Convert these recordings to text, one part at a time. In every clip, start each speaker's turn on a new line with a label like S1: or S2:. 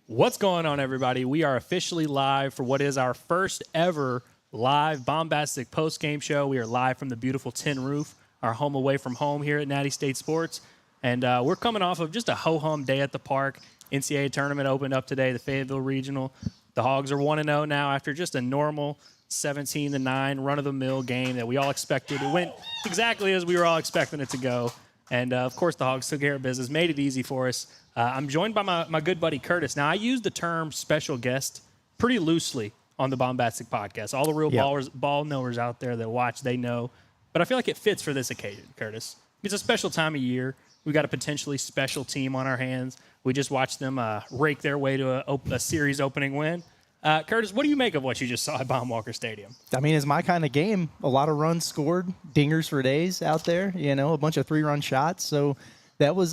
S1: What's going on, everybody? We are officially live for what is our first ever live Baumbastic Postgame Show. We are live from the beautiful tin roof, our home away from home here at Natty State Sports. And we're coming off of just a ho-hum day at the park. NCAA Tournament opened up today, the Fayetteville Regional. The Hogs are 1-0 now after just a normal 17-9 run-of-the-mill game that we all expected. It went exactly as we were all expecting it to go. And, of course, the Hogs took care of business, made it easy for us. I'm joined by my good buddy Curtis. Now, I use the term special guest pretty loosely on the Baumbastic podcast. All the real ball knowers out there that watch, they know. But I feel like it fits for this occasion, Curtis. It's a special time of year. We got a potentially special team on our hands. We just watched them rake their way to a series opening win. Curtis, what do you make of what you just saw at Baumwalker Stadium?
S2: I mean, it's my kind of game. A lot of runs scored, dingers for days out there, a bunch of 3-run shots. So that was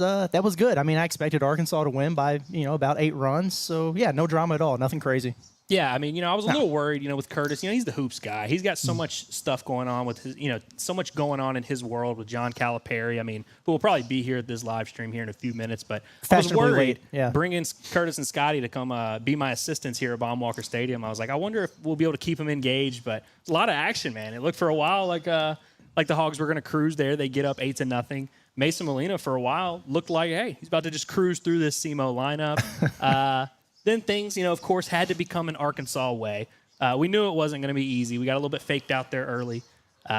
S2: good. I mean, I expected Arkansas to win by, about 8 runs. So, yeah, no drama at all. Nothing crazy.
S1: Yeah, I mean, I was a little worried, with Curtis. He's the hoops guy. He's got so much stuff going on with his, so much going on in his world with John Calipari. I mean, who will probably be here at this live stream here in a few minutes. But I was worried bringing Curtis and Scotty to come be my assistants here at Baumwalker Stadium. I was like, I wonder if we'll be able to keep them engaged. But it's a lot of action, man. It looked for a while like the Hogs were going to cruise there. They get up 8-0. Mason Molina for a while looked like, hey, he's about to just cruise through this SEMO lineup. Then things, of course, had to become an Arkansas way. We knew it wasn't going to be easy. We got a little bit faked out there early.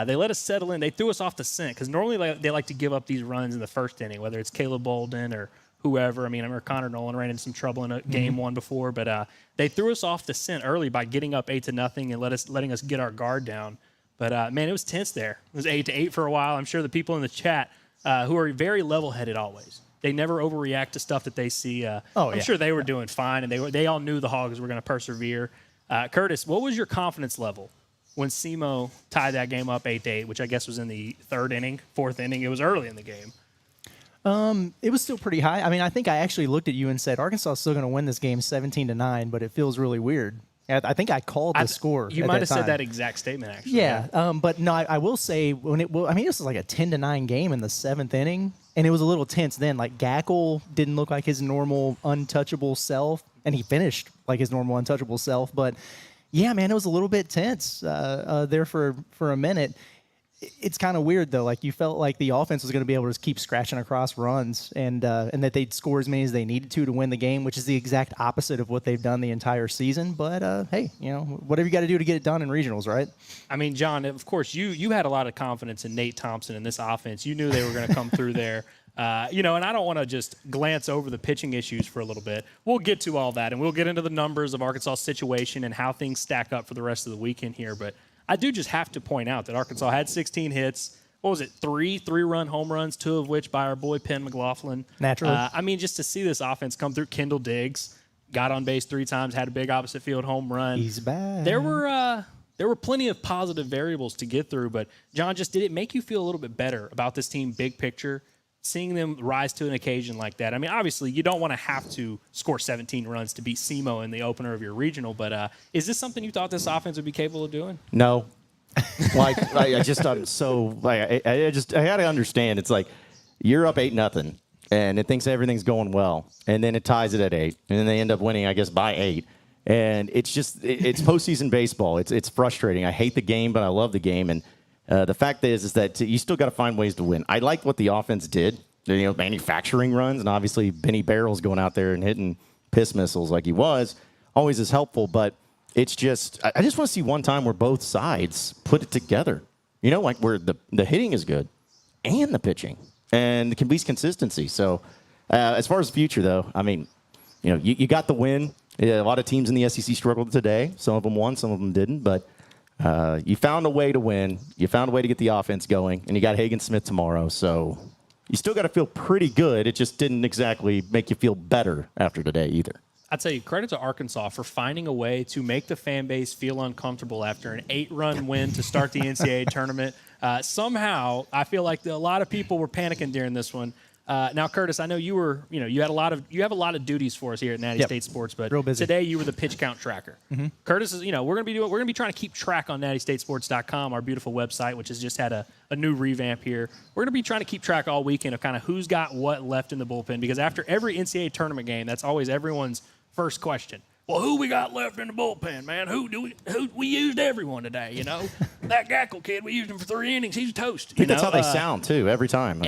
S1: They let us settle in. They threw us off the scent because normally they like to give up these runs in the first inning, whether it's Caleb Bolden or whoever. I remember Connor Nolan ran into some trouble in a game one before, but they threw us off the scent early by getting up 8-0 and letting us get our guard down. But, man, it was tense there. It was 8-8 for a while. I'm sure the people in the chat who are very level-headed always. They never overreact to stuff that they see. I'm sure they were doing fine, and they all knew the Hogs were going to persevere. Curtis, what was your confidence level when SEMO tied that game up 8-8, which I guess was in the fourth inning? It was early in the game.
S2: It was still pretty high. I mean, I think I actually looked at you and said, Arkansas is still going to win this game 17-9, but it feels really weird. I think I called the score.
S1: You might have said that exact statement, actually.
S2: Yeah, but no, I will say this was like a 10-9 game in the 7th inning. And it was a little tense then. Like, Gackle didn't look like his normal untouchable self, and he finished like his normal untouchable self. But, yeah, man, it was a little bit tense there for a minute. It's kind of weird, though. Like, you felt like the offense was going to be able to just keep scratching across runs and that they'd score as many as they needed to win the game, which is the exact opposite of what they've done the entire season. But, hey, whatever you got to do to get it done in regionals, right?
S1: I mean, John, of course, you had a lot of confidence in Nate Thompson in this offense. You knew they were going to come through there. And I don't want to just glance over the pitching issues for a little bit. We'll get to all that, and we'll get into the numbers of Arkansas' situation and how things stack up for the rest of the weekend here. But I do just have to point out that Arkansas had 16 hits. What was it, three-run home runs, 2 of which by our boy Penn McLaughlin.
S2: Naturally.
S1: I mean, just to see this offense come through. Kendall Diggs got on base 3 times, had a big opposite field home run.
S2: He's back.
S1: There were plenty of positive variables to get through, but, John, just did it make you feel a little bit better about this team big picture, seeing them rise to an occasion like that? I mean, obviously, you don't want to have to score 17 runs to beat SEMO in the opener of your regional, but is this something you thought this offense would be capable of doing?
S3: No. I had to understand. It's like you're up 8-0, and it thinks everything's going well, and then it ties it at 8, and then they end up winning, I guess, by 8. And it's postseason baseball. It's frustrating. I hate the game, but I love the game, and the fact is that you still got to find ways to win. I liked what the offense did, manufacturing runs, and obviously Benny Barrels going out there and hitting piss missiles like he was always is helpful. But it's just I just want to see one time where both sides put it together. Like where the hitting is good and the pitching and the complete consistency. So as far as the future, though, I mean, you got the win. A lot of teams in the SEC struggled today. Some of them won, some of them didn't, but. You found a way to win. You found a way to get the offense going, and you got Hagen Smith tomorrow. So you still got to feel pretty good. It just didn't exactly make you feel better after today either.
S1: I'd say credit to Arkansas for finding a way to make the fan base feel uncomfortable after an 8-run win to start the NCAA tournament. Somehow, I feel like a lot of people were panicking during this one. Now, Curtis, I know you have a lot of duties for us here at Natty State Sports, but today you were the pitch count tracker. Mm-hmm. Curtis is, we're gonna be trying to keep track on nattystatesports.com, our beautiful website, which has just had a new revamp here. We're gonna be trying to keep track all weekend of kind of who's got what left in the bullpen, because after every NCAA tournament game, that's always everyone's First question. Well, who we got left in the bullpen, man? Who we used everyone today, you know? That Gackle kid, we used him for 3 innings. He's toast.
S3: I think that's how they sound, too, every time.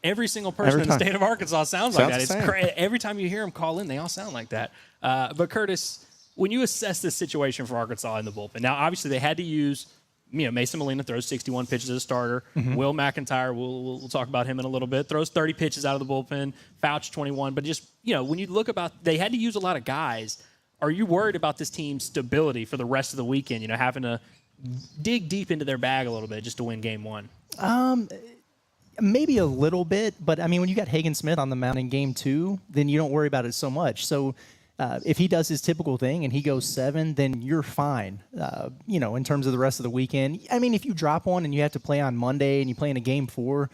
S1: Every single person in the state of Arkansas sounds like that. It's every time you hear them call in, they all sound like that. But, Curtis, when you assess this situation for Arkansas in the bullpen, now, obviously, they had to use, Mason Molina throws 61 pitches as a starter. Mm-hmm. Will McIntyre, we'll talk about him in a little bit, throws 30 pitches out of the bullpen. Fouch, 21. But just, when you look about, they had to use a lot of guys. Are you worried about this team's stability for the rest of the weekend, having to dig deep into their bag a little bit just to win game 1?
S2: Maybe a little bit, but, when you got Hagen Smith on the mound in game 2, then you don't worry about it so much. So if he does his typical thing and he goes 7, then you're fine, in terms of the rest of the weekend. If you drop one and you have to play on Monday and you play in a game 4,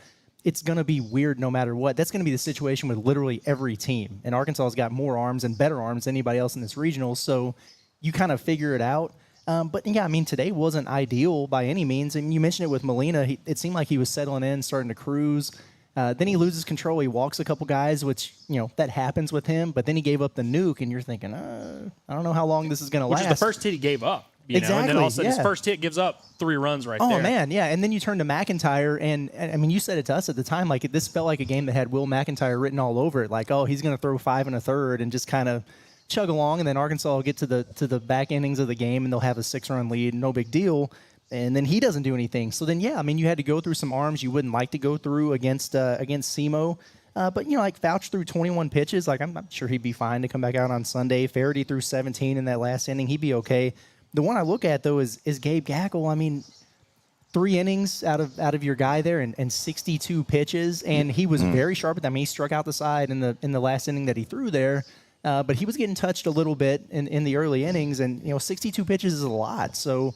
S2: it's going to be weird no matter what. That's going to be the situation with literally every team. And Arkansas has got more arms and better arms than anybody else in this regional, so you kind of figure it out. But, today wasn't ideal by any means. And you mentioned it with Molina. It seemed like he was settling in, starting to cruise. Then he loses control. He walks a couple guys, which, that happens with him. But then he gave up the nuke, and you're thinking, I don't know how long this is going to last.
S1: Which is the first hit he gave up.
S2: Exactly.
S1: And then all of a sudden his first hit gives up 3 runs there.
S2: Oh, man, yeah. And then you turn to McIntyre, and you said it to us at the time, like this felt like a game that had Will McIntyre written all over it. Like, he's going to throw 5 1/3 and just kind of chug along, and then Arkansas will get to the back innings of the game, and they'll have a 6-run lead, no big deal. And then he doesn't do anything. So then, you had to go through some arms you wouldn't like to go through against SEMO. But, like Fouch threw 21 pitches. Like, I'm not sure he'd be fine to come back out on Sunday. Faraday threw 17 in that last inning. He'd be okay. The one I look at, though, is Gabe Gae. 3 innings out of your guy there and 62 pitches, and he was very sharp at them. He struck out the side in the last inning that he threw there, but he was getting touched a little bit in the early innings, and 62 pitches is a lot. So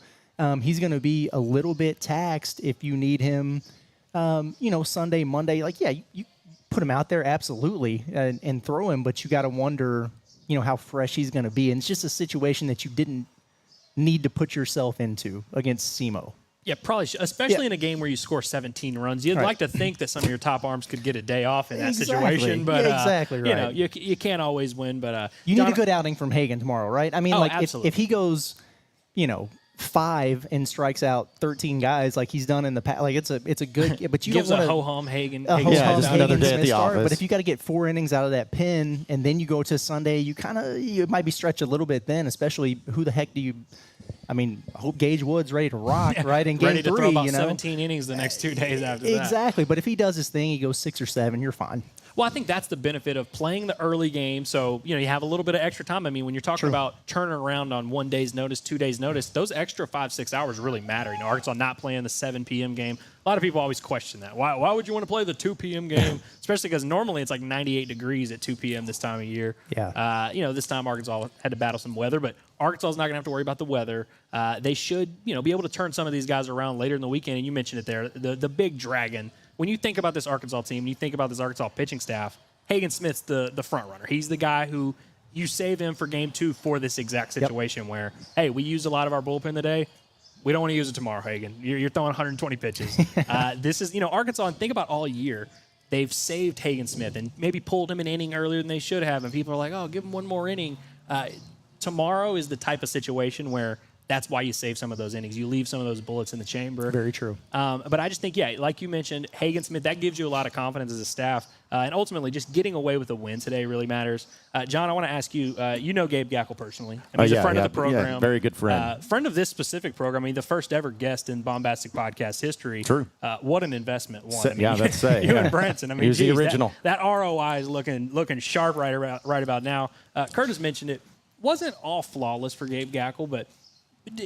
S2: he's going to be a little bit taxed if you need him, Sunday, Monday. Like, you put him out there absolutely and throw him, but you got to wonder, how fresh he's going to be, and it's just a situation that you didn't need to put yourself into against SEMO.
S1: Yeah, probably, especially in a game where you score 17 runs. You'd like to think that some of your top arms could get a day off in that situation, but
S2: exactly right.
S1: You can't always win. But
S2: you need a good outing from Hagen tomorrow, right? If he goes, 5 and strikes out 13 guys like he's done in the past, like it's a good. But you
S1: gives
S2: don't
S1: a ho-hum Hagen.
S3: Just another day at the office.
S2: But if you got to get 4 innings out of that pen and then you go to Sunday, you might be stretched a little bit then, especially who the heck do you. I hope Gage Wood's ready to rock, right? In game 3,
S1: ready to throw about 17 innings the next 2 days after that.
S2: Exactly. But if he does his thing, he goes 6 or 7, you're fine.
S1: Well, I think that's the benefit of playing the early game. So, you have a little bit of extra time. When you're talking about turning around on 1 day's notice, 2 days' notice, those extra 5-6 hours really matter. Arkansas not playing the 7 p.m. game. A lot of people always question that. Why would you want to play the 2 p.m. game? Especially because normally it's like 98 degrees at 2 p.m. this time of year.
S2: Yeah.
S1: This time Arkansas had to battle some weather, but Arkansas is not going to have to worry about the weather. They should, be able to turn some of these guys around later in the weekend. And you mentioned it there, the big dragon. When you think about this Arkansas team, and you think about this Arkansas pitching staff, Hagen Smith's the front runner. He's the guy who you save him for game 2 for this exact situation where, hey, we used a lot of our bullpen today. We don't want to use it tomorrow, Hagen. You're throwing 120 pitches. This is, Arkansas, and think about all year, they've saved Hagen Smith and maybe pulled him an inning earlier than they should have, and people are like, give him one more inning. Tomorrow is the type of situation where that's why you save some of those innings. You leave some of those bullets in the chamber.
S2: Very true.
S1: But I just think, like you mentioned, Hagen Smith, that gives you a lot of confidence as a staff. And ultimately, just getting away with a win today really matters. John, I want to ask you, Gabe Gae personally. He's a friend of the program.
S3: Yeah, very good friend.
S1: Friend of this specific program. The first ever guest in Baumbastic podcast history.
S3: True.
S1: What an investment.
S3: Let's say.
S1: You and Branson.
S3: He was the original.
S1: That ROI is looking sharp right about now. Curtis mentioned it. Wasn't all flawless for Gabe Gae, but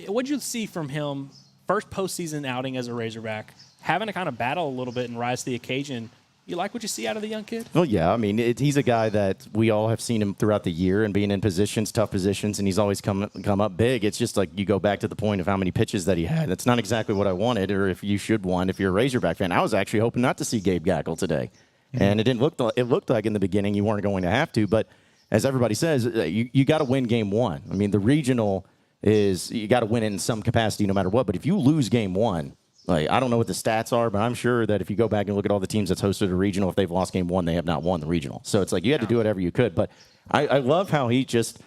S1: what did you see from him first postseason outing as a Razorback, having to kind of battle a little bit and rise to the occasion? You like what you see out of the young kid?
S3: Well, yeah. He's a guy that we all have seen him throughout the year and being in positions, tough positions, and he's always come up big. It's just like you go back to the point of how many pitches that he had. That's not exactly what I wanted, or if you should want if you're a Razorback fan. I was actually hoping not to see Gabe Gae today, and it looked like in the beginning you weren't going to have to. But as everybody says, you got to win game 1. The regional is you got to win it in some capacity no matter what. But if you lose game 1, Like, I don't know what the stats are, but I'm sure that if you go back and look at all the teams that's hosted a regional, if they've lost game one, they have not won the regional. So it's like you had to do whatever you could. But I love how he just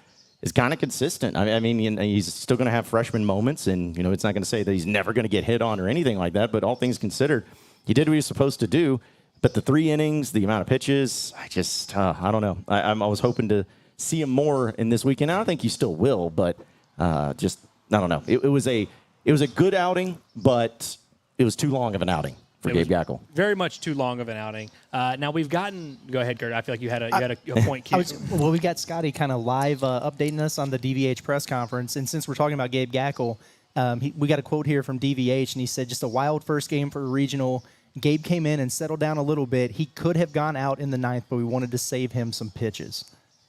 S3: is kind of consistent. I mean, he's still going to have freshman moments, and, it's not going to say that he's never going to get hit on or anything like that. But all things considered, he did what he was supposed to do. But the 3 innings, the amount of pitches, I don't know. I was hoping to see him more in this weekend. I don't think he still will, but I don't know. It was a good outing, but it was too long of an outing for Gabe Gae.
S1: Very much too long of an outing. Now we've gotten. Go ahead, Kurt. I feel like you had a point.
S2: Well, we got Scotty kind of live updating us on the DVH press conference, and since we're talking about Gabe Gae, we got a quote here from DVH, and he said, "Just a wild first game for a regional. Gabe came in and settled down a little bit. He could have gone out in the 9th, but we wanted to save him some pitches."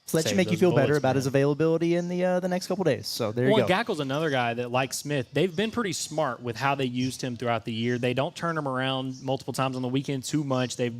S2: So that should make you feel better about his availability in the next couple days. So there you go.
S1: Gackle's another guy that, like Smith, they've been pretty smart with how they used him throughout the year. They don't turn him around multiple times on the weekend too much. They've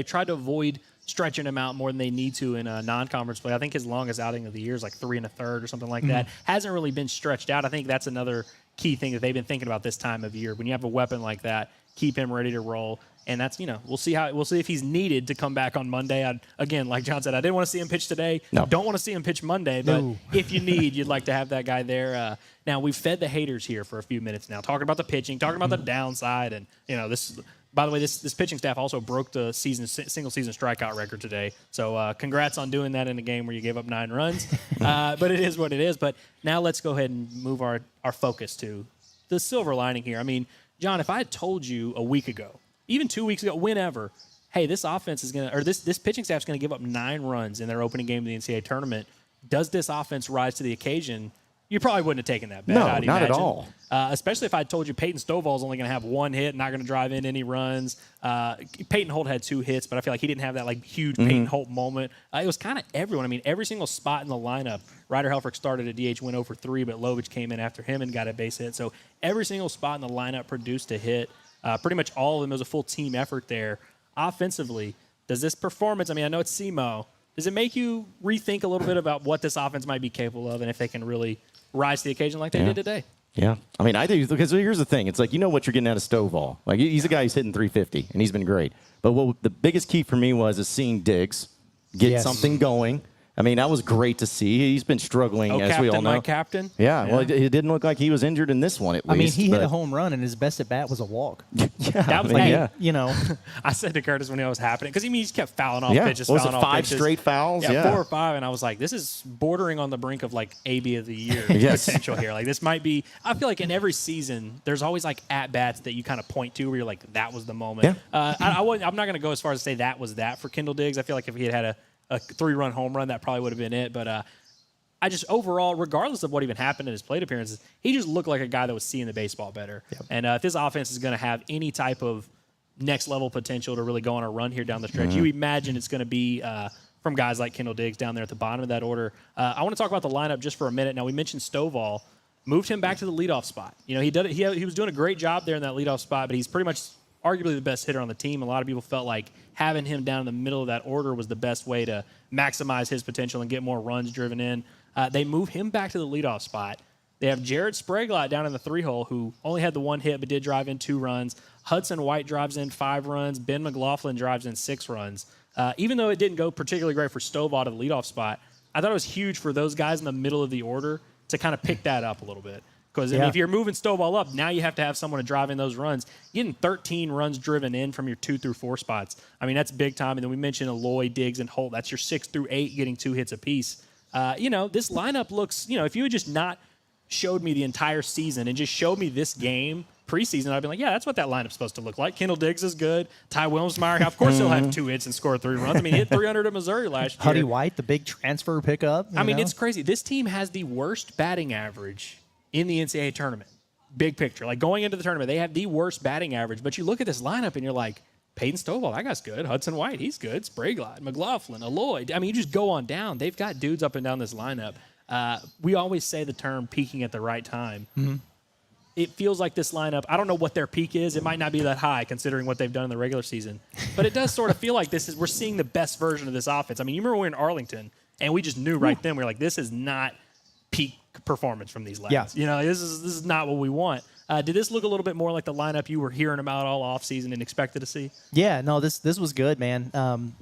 S1: tried to avoid stretching him out more than they need to in a non-conference play. I think his longest outing of the year is like 3 1/3 or something like that. Hasn't really been stretched out. I think that's another key thing that they've been thinking about this time of year. When you have a weapon like that, keep him ready to roll. And that's, we'll see if he's needed to come back on Monday. Again, like John said, I didn't want to see him pitch today.
S3: No.
S1: Don't want to see him pitch Monday. But if you need, you'd like to have that guy there. Now, we've fed the haters here for a few minutes now, talking about the pitching, talking about the downside. And, this, by the way, this pitching staff also broke the single-season strikeout record today. So congrats on doing that in a game where you gave up 9 runs. But it is what it is. But now let's go ahead and move our focus to the silver lining here. I mean, John, if I had told you a week ago, even 2 weeks ago, whenever, hey, this offense is going to, or this pitching staff is going to give up 9 runs in their opening game of the NCAA tournament, does this offense rise to the occasion? You probably wouldn't have taken that bet.
S3: No,
S1: I'd
S3: not
S1: imagine.
S3: at all.
S1: Especially if I told you Peyton Stovall is only going to have 1 hit, not going to drive in any runs. Peyton Holt had 2 hits, but I feel like he didn't have that huge Peyton Holt moment. It was kind of everyone. I mean, every single spot in the lineup. Ryder Helfrich started at DH, went 0 for 3, but Lovich came in after him and got a base hit. So every single spot in the lineup produced a hit. Pretty much all of them. It was a full team effort there. Offensively, does this performance, I know it's SEMO, does it make you rethink a little bit about what this offense might be capable of and if they can really rise to the occasion like they did today?
S3: Yeah. I do, because here's the thing. It's like, what you're getting out of Stovall. Like, he's a guy who's hitting 350, and he's been great. But the biggest key for me was seeing Diggs get something going. That was great to see. He's been struggling, as we all know.
S1: My captain.
S3: Yeah, well, it didn't look like he was injured in this one, at least.
S2: He hit a home run, and his best at bat was a walk.
S1: That was I said to Curtis when it was happening, because he just kept fouling off pitches.
S3: Was it 5 straight fouls?
S1: Yeah, 4 or 5, and I was like, this is bordering on the brink of AB of the year potential here. This might be. I feel like in every season, there's always at bats that you kind of point to where you're like, that was the moment. Yeah. I'm not going to go as far as to say that was that for Kendall Diggs. I feel like if he had a 3-run home run, that probably would have been it. But I just overall, regardless of what even happened in his plate appearances, he just looked like a guy that was seeing the baseball better. Yep. And if this offense is going to have any type of next level potential to really go on a run here down the stretch, you imagine it's going to be from guys like Kendall Diggs down there at the bottom of that order. I want to talk about the lineup just for a minute. Now, we mentioned Stovall. Moved him back to the leadoff spot. He was doing a great job there in that leadoff spot, but he's pretty much arguably the best hitter on the team. A lot of people felt like having him down in the middle of that order was the best way to maximize his potential and get more runs driven in. They move him back to the leadoff spot. They have Jared Spraglott down in the 3-hole, who only had the 1 hit but did drive in 2 runs. Hudson White drives in 5 runs. Ben McLaughlin drives in 6 runs. Even though it didn't go particularly great for Stovall to the leadoff spot, I thought it was huge for those guys in the middle of the order to kind of pick that up a little bit. Because if you're moving Stovall up, now you have to have someone to drive in those runs. Getting 13 runs driven in from your 2 through 4 spots, that's big time. And then we mentioned Aloy, Diggs, and Holt. That's your 6 through 8 getting 2 hits apiece. This lineup looks, if you had just not showed me the entire season and just showed me this game preseason, I'd be like, yeah, that's what that lineup's supposed to look like. Kendall Diggs is good. Ty Wilmsmeyer, of course, he'll have 2 hits and score 3 runs. He hit 300 at Missouri last year.
S2: Huddy White, the big transfer pickup.
S1: It's crazy. This team has the worst batting average in the NCAA tournament. Big picture. Going into the tournament, they have the worst batting average. But you look at this lineup and you're like, Peyton Stovall, that guy's good. Hudson White, he's good. Spraglott, McLaughlin, Aloy. You just go on down. They've got dudes up and down this lineup. We always say the term peaking at the right time. Mm-hmm. It feels like this lineup, I don't know what their peak is. It might not be that high considering what they've done in the regular season. But it does sort of feel like we're seeing the best version of this offense. You remember we were in Arlington, and we just knew right then, we were like, this is not peak performance from these lads. Yeah. This is not what we want. Did this look a little bit more like the lineup you were hearing about all offseason and expected to see?
S2: Yeah, no, this was good, man.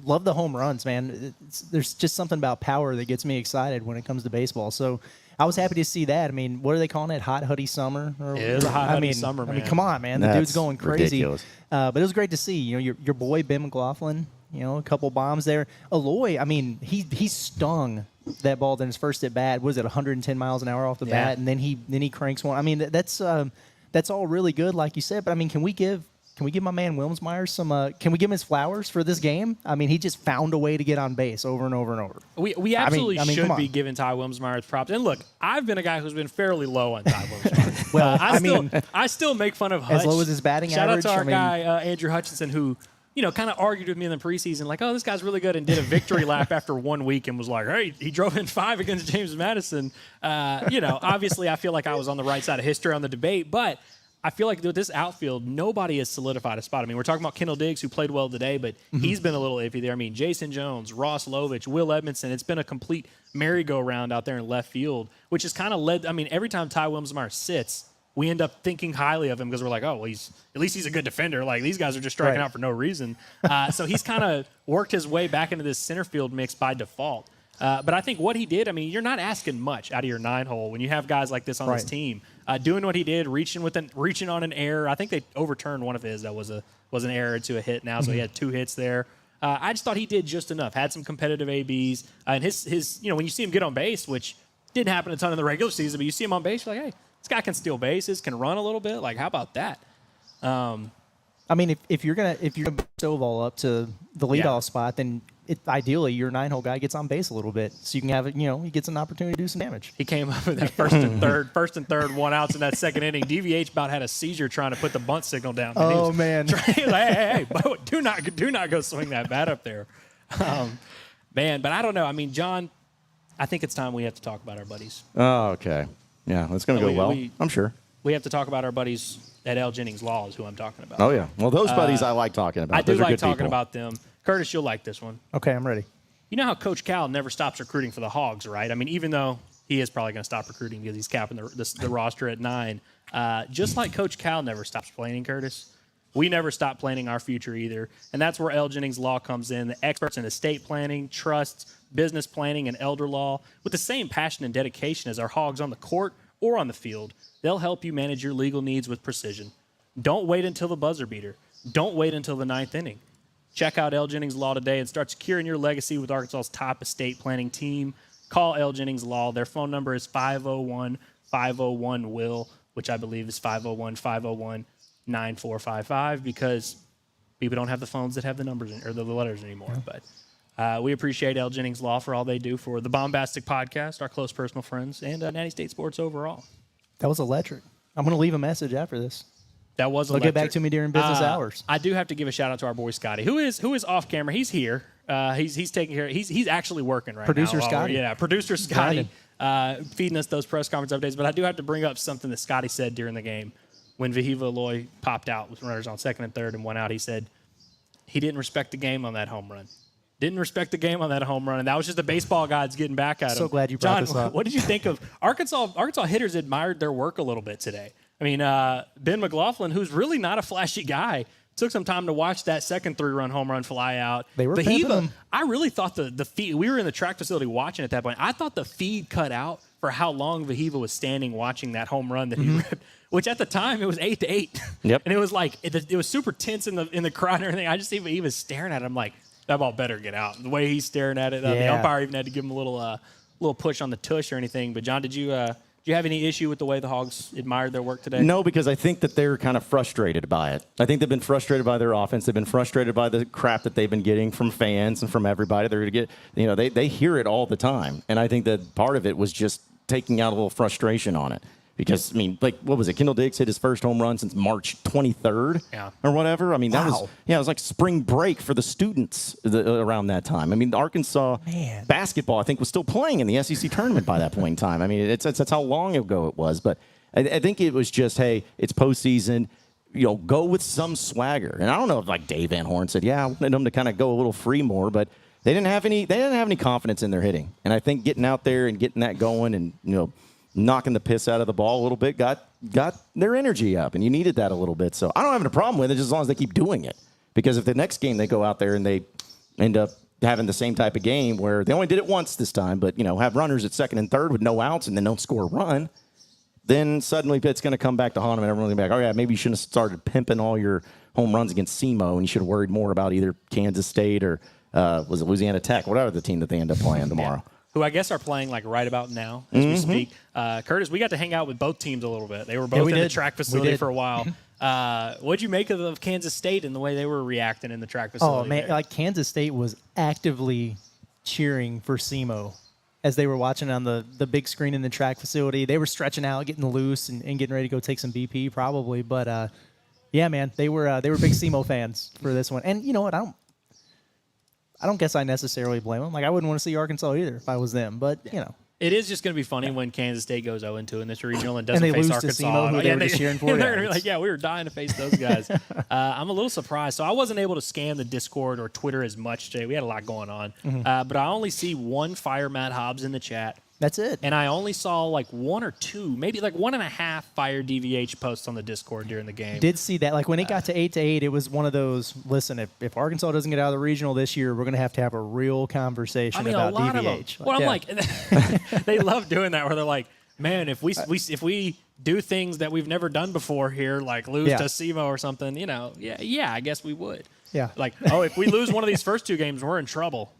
S2: Love the home runs, man. There's just something about power that gets me excited when it comes to baseball. So I was happy to see that. I mean, what are they calling it? Hot Hoodie Summer?
S1: It is a hot hoodie summer, man.
S2: I mean, come on, man. The
S3: That's
S2: dude's going crazy.
S3: ridiculous.
S2: But it was great to see. You know, your boy Ben McLaughlin. You know, a couple bombs there. Aloy, I mean, he stung that ball in his first at bat. Was it 110 miles an hour off the bat, and then he cranks one. I mean, that's all really good, like you said. But I mean, can we give my man Wilmsmeyer some? Can we give him his flowers for this game? I mean, he just found a way to get on base over and over and over.
S1: We absolutely should be giving Ty Wilmsmeyer props. And look, I've been a guy who's been fairly low on Ty Wilmsmeyer.
S2: Well,
S1: I still make fun of Hutch.
S2: As low as his batting
S1: Shout
S2: average.
S1: out to our guy Andrew Hutchinson, who kind of argued with me in the preseason, like, oh, this guy's really good, and did a victory lap after 1 week and was like, hey, he drove in 5 against James Madison. Obviously, I feel like I was on the right side of history on the debate, but I feel like with this outfield, nobody has solidified a spot. I mean, we're talking about Kendall Diggs, who played well today, but he's been a little iffy there. I mean, Jason Jones, Ross Lovich, Will Edmondson, it's been a complete merry-go-round out there in left field, which has kind of led – I mean, every time Ty Wilmsmeyer sits, we end up thinking highly of him because we're like, oh, well, at least he's a good defender. Like, these guys are just striking out for no reason. So he's kind of worked his way back into this center field mix by default. But I think what he did, I mean, you're not asking much out of your 9-hole when you have guys like this on this team. Doing what he did, reaching on an error. I think they overturned one of his that was an error to a hit now, so he had 2 hits there. I just thought he did just enough. Had some competitive ABs. And his when you see him get on base, which didn't happen a ton in the regular season, but you see him on base, you're like, hey, this guy can steal bases, can run a little bit. Like, how about that?
S2: I mean, if you're gonna Stovall up to the leadoff spot, then ideally your 9-hole guy gets on base a little bit, so you can have it. He gets an opportunity to do some damage.
S1: He came up with that first and third 1 outs in that second inning. DVH about had a seizure trying to put the bunt signal down.
S2: Oh man!
S1: He was like, hey, do not go swing that bat up there, man. But I don't know. I mean, John, I think it's time we have to talk about our buddies.
S3: Oh, okay. Yeah, it's going to go well. I'm sure.
S1: We have to talk about our buddies at L Jennings Law is who I'm talking about.
S3: Oh, yeah. Well, those buddies I like talking about.
S1: I do
S3: Those are
S1: like
S3: good
S1: talking
S3: people.
S1: about them. Curtis, you'll like this one.
S2: Okay, I'm ready.
S1: You know how Coach Cal never stops recruiting for the Hogs, right? I mean, even though he is probably going to stop recruiting because he's capping the roster at 9. Just like Coach Cal never stops planning, Curtis, we never stop planning our future either. And that's where L Jennings Law comes in. The experts in estate planning, trusts, business planning, and elder law with the same passion and dedication as our Hogs on the court or on the field. They'll help you manage your legal needs with precision. Don't wait until the buzzer beater. Don't wait until the 9th inning. Check out L Jennings Law today and start securing your legacy with Arkansas's top estate planning team. Call L Jennings Law. Their phone number is 501-501-WILL, which I believe is 501-501-9455 because people don't have the phones that have the numbers or the letters anymore. But we appreciate L Jennings Law for all they do for the Baumbastic Podcast, our close personal friends, and Natty State Sports overall.
S2: That was electric. I'm going to leave a message after this.
S1: That was
S2: They'll
S1: electric.
S2: get back to me during business hours.
S1: I do have to give a shout out to our boy Scotty, who is off camera. He's here. He's taking care. He's actually working right
S2: Producer
S1: now.
S2: Scotty.
S1: Producer Scotty, feeding us those press conference updates. But I do have to bring up something that Scotty said during the game when Vahiva Aloy popped out with runners on 2nd and 3rd and 1 out. He said he didn't respect the game on that home run. Didn't respect the game on that home run, and that was just the baseball gods getting back at him.
S2: So glad you brought
S1: John,
S2: this up.
S1: What did you think of Arkansas hitters admired their work a little bit today. I mean, Ben McLaughlin, who's really not a flashy guy, took some time to watch that second 3-run home run fly out.
S2: They were pimping him.
S1: I really thought the feed, we were in the track facility watching at that point. I thought the feed cut out for how long Vahiva was standing watching that home run that he ripped, which at the time it was 8-8.
S3: Yep.
S1: And it was like, it was super tense in the crowd and everything. I just see Vahiva staring at him like, that ball better get out. The way he's staring at it, the umpire even had to give him a little push on the tush or anything. But John, did you have any issue with the way the Hogs admired their work today?
S3: No, because I think that they're kind of frustrated by it. I think they've been frustrated by their offense. They've been frustrated by the crap that they've been getting from fans and from everybody. They're going to get, they hear it all the time. And I think that part of it was just taking out a little frustration on it. Because, I mean, like, what was it? Kendall Diggs hit his first home run since March 23rd or whatever. I mean, that was it was like spring break for the students around that time. I mean, Arkansas basketball, I think, was still playing in the SEC tournament by that point in time. I mean, that's how long ago it was. But I think it was just, hey, it's postseason. Go with some swagger. And I don't know if, like, Dave Van Horn said, I wanted them to kind of go a little free more, but they didn't have any confidence in their hitting. And I think getting out there and getting that going and, knocking the piss out of the ball a little bit got their energy up, and you needed that a little bit. So I don't have a problem with it just as long as they keep doing it. Because if the next game they go out there and they end up having the same type of game where they only did it once this time, but, have runners at second and third with no outs and then don't score a run, then suddenly it's going to come back to haunt them, and everyone's going to be like, oh, yeah, maybe you shouldn't have started pimping all your home runs against SEMO, and you should have worried more about either Kansas State or was it Louisiana Tech, whatever the team that they end up playing tomorrow.
S1: Yeah. Who I guess are playing like right about now as we speak. Curtis, we got to hang out with both teams a little bit. They were both in the track facility for a while. What'd you make of Kansas State and the way they were reacting in the track facility?
S2: Oh, man, like Kansas State was actively cheering for SEMO as they were watching on the big screen in the track facility. They were stretching out, getting loose, and getting ready to go take some BP probably. But, yeah, man, they were big SEMO fans for this one. And you know what? I don't guess I necessarily blame them. Like, I wouldn't want to see Arkansas either if I was them. But,
S1: It is just going to be funny when Kansas State goes 0-2 in this regional and doesn't
S2: and they
S1: face
S2: lose
S1: Arkansas.
S2: To SEMO, who they were just cheering for.
S1: They're going to be like, yeah, we were dying to face those guys. I'm a little surprised. So I wasn't able to scan the Discord or Twitter as much today. We had a lot going on. But I only see one Fire Matt Hobbs in the chat.
S2: That's it.
S1: And I only saw like one or two, maybe like 1.5 Fire DVH posts on the Discord during the game.
S2: Did see that. Like when it got to 8-8, it was one of those, listen, if Arkansas doesn't get out of the regional this year, we're going to have a real conversation about
S1: a lot
S2: DVH.
S1: Of them. I'm like, they love doing that where they're like, man, if we do things that we've never done before here, like lose to SEMO or something, I guess we would.
S2: Yeah.
S1: Like, if we lose one of these first two games, we're in trouble.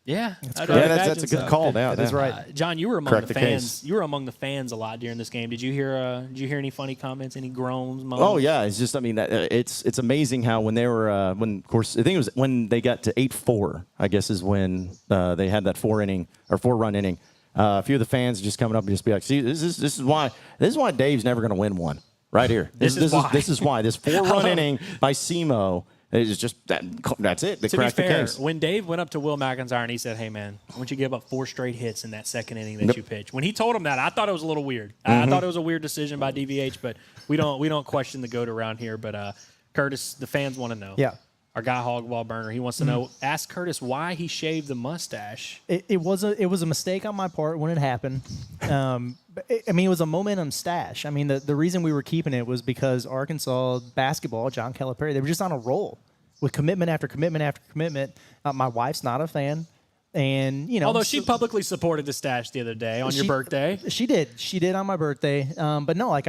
S1: Yeah,
S3: that's a good call. Now
S2: that's right.
S1: John, you were among the fans. You were among the fans a lot during this game. Did you hear? Any funny comments? Any groans? Moans?
S3: Oh yeah, it's just. I mean, it's amazing how when they were of course I think it was when they got to 8-4. I guess is when they had that 4-run inning. A few of the fans just coming up and just be like, see, this is why Dave's never going to win one right here. This is why this 4-run inning by SEMO. It's just that's it.
S1: To be fair, when Dave went up to Will McIntyre and he said, "Hey man, why don't you give up 4 straight hits in that second inning that you pitched?" When he told him that, I thought it was a little weird. I thought it was a weird decision by DVH, but we don't question the GOAT around here. But Curtis, the fans want to know.
S2: Yeah.
S1: Our guy Hogball Burner, he wants to know. Ask Curtis why he shaved the mustache.
S2: It was a mistake on my part when it happened. It was a momentum stash. I mean, the reason we were keeping it was because Arkansas basketball, John Calipari, they were just on a roll with commitment after commitment after commitment. My wife's not a fan. And,
S1: although she publicly supported the stash the other day on your birthday.
S2: She did on my birthday. But no, like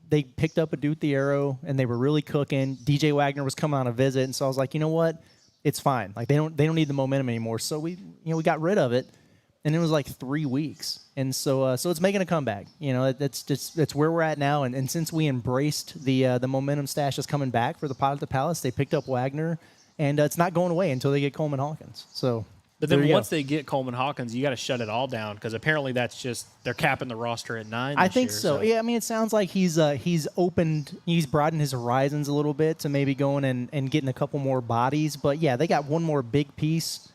S2: they picked up a Dude the Arrow and they were really cooking. DJ Wagner was coming on a visit. And so I was like, you know what? It's fine. Like they don't need the momentum anymore. So we got rid of it. And it was like 3 weeks. And so it's making a comeback. That's where we're at now. And since we embraced the momentum stash that's coming back for the Pot at the Palace, they picked up Wagner. And it's not going away until they get Coleman Hawkins. So,
S1: but then once they get Coleman Hawkins, you got to shut it all down because apparently that's just they're capping the roster at 9.
S2: I think so. Yeah, I mean, it sounds like he's broadened his horizons a little bit to maybe going and getting a couple more bodies. But yeah, they got one more big piece.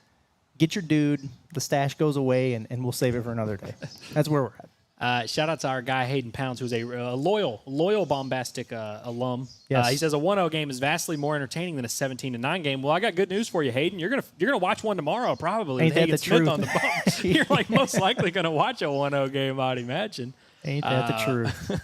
S2: Get your dude. The stash goes away, and we'll save it for another day. That's where we're at.
S1: Shout out to our guy Hayden Pounds, who's a loyal Baumbastic alum.
S2: Yes.
S1: He says a 1-0 game is vastly more entertaining than a 17-9 game. Well, I got good news for you, Hayden. You're gonna watch one tomorrow, probably.
S2: Ain't that
S1: Hagen
S2: the
S1: Smith
S2: truth?
S1: on the bump. You're like most likely gonna watch a 1-0 game, I'd imagine.
S2: Ain't that the truth?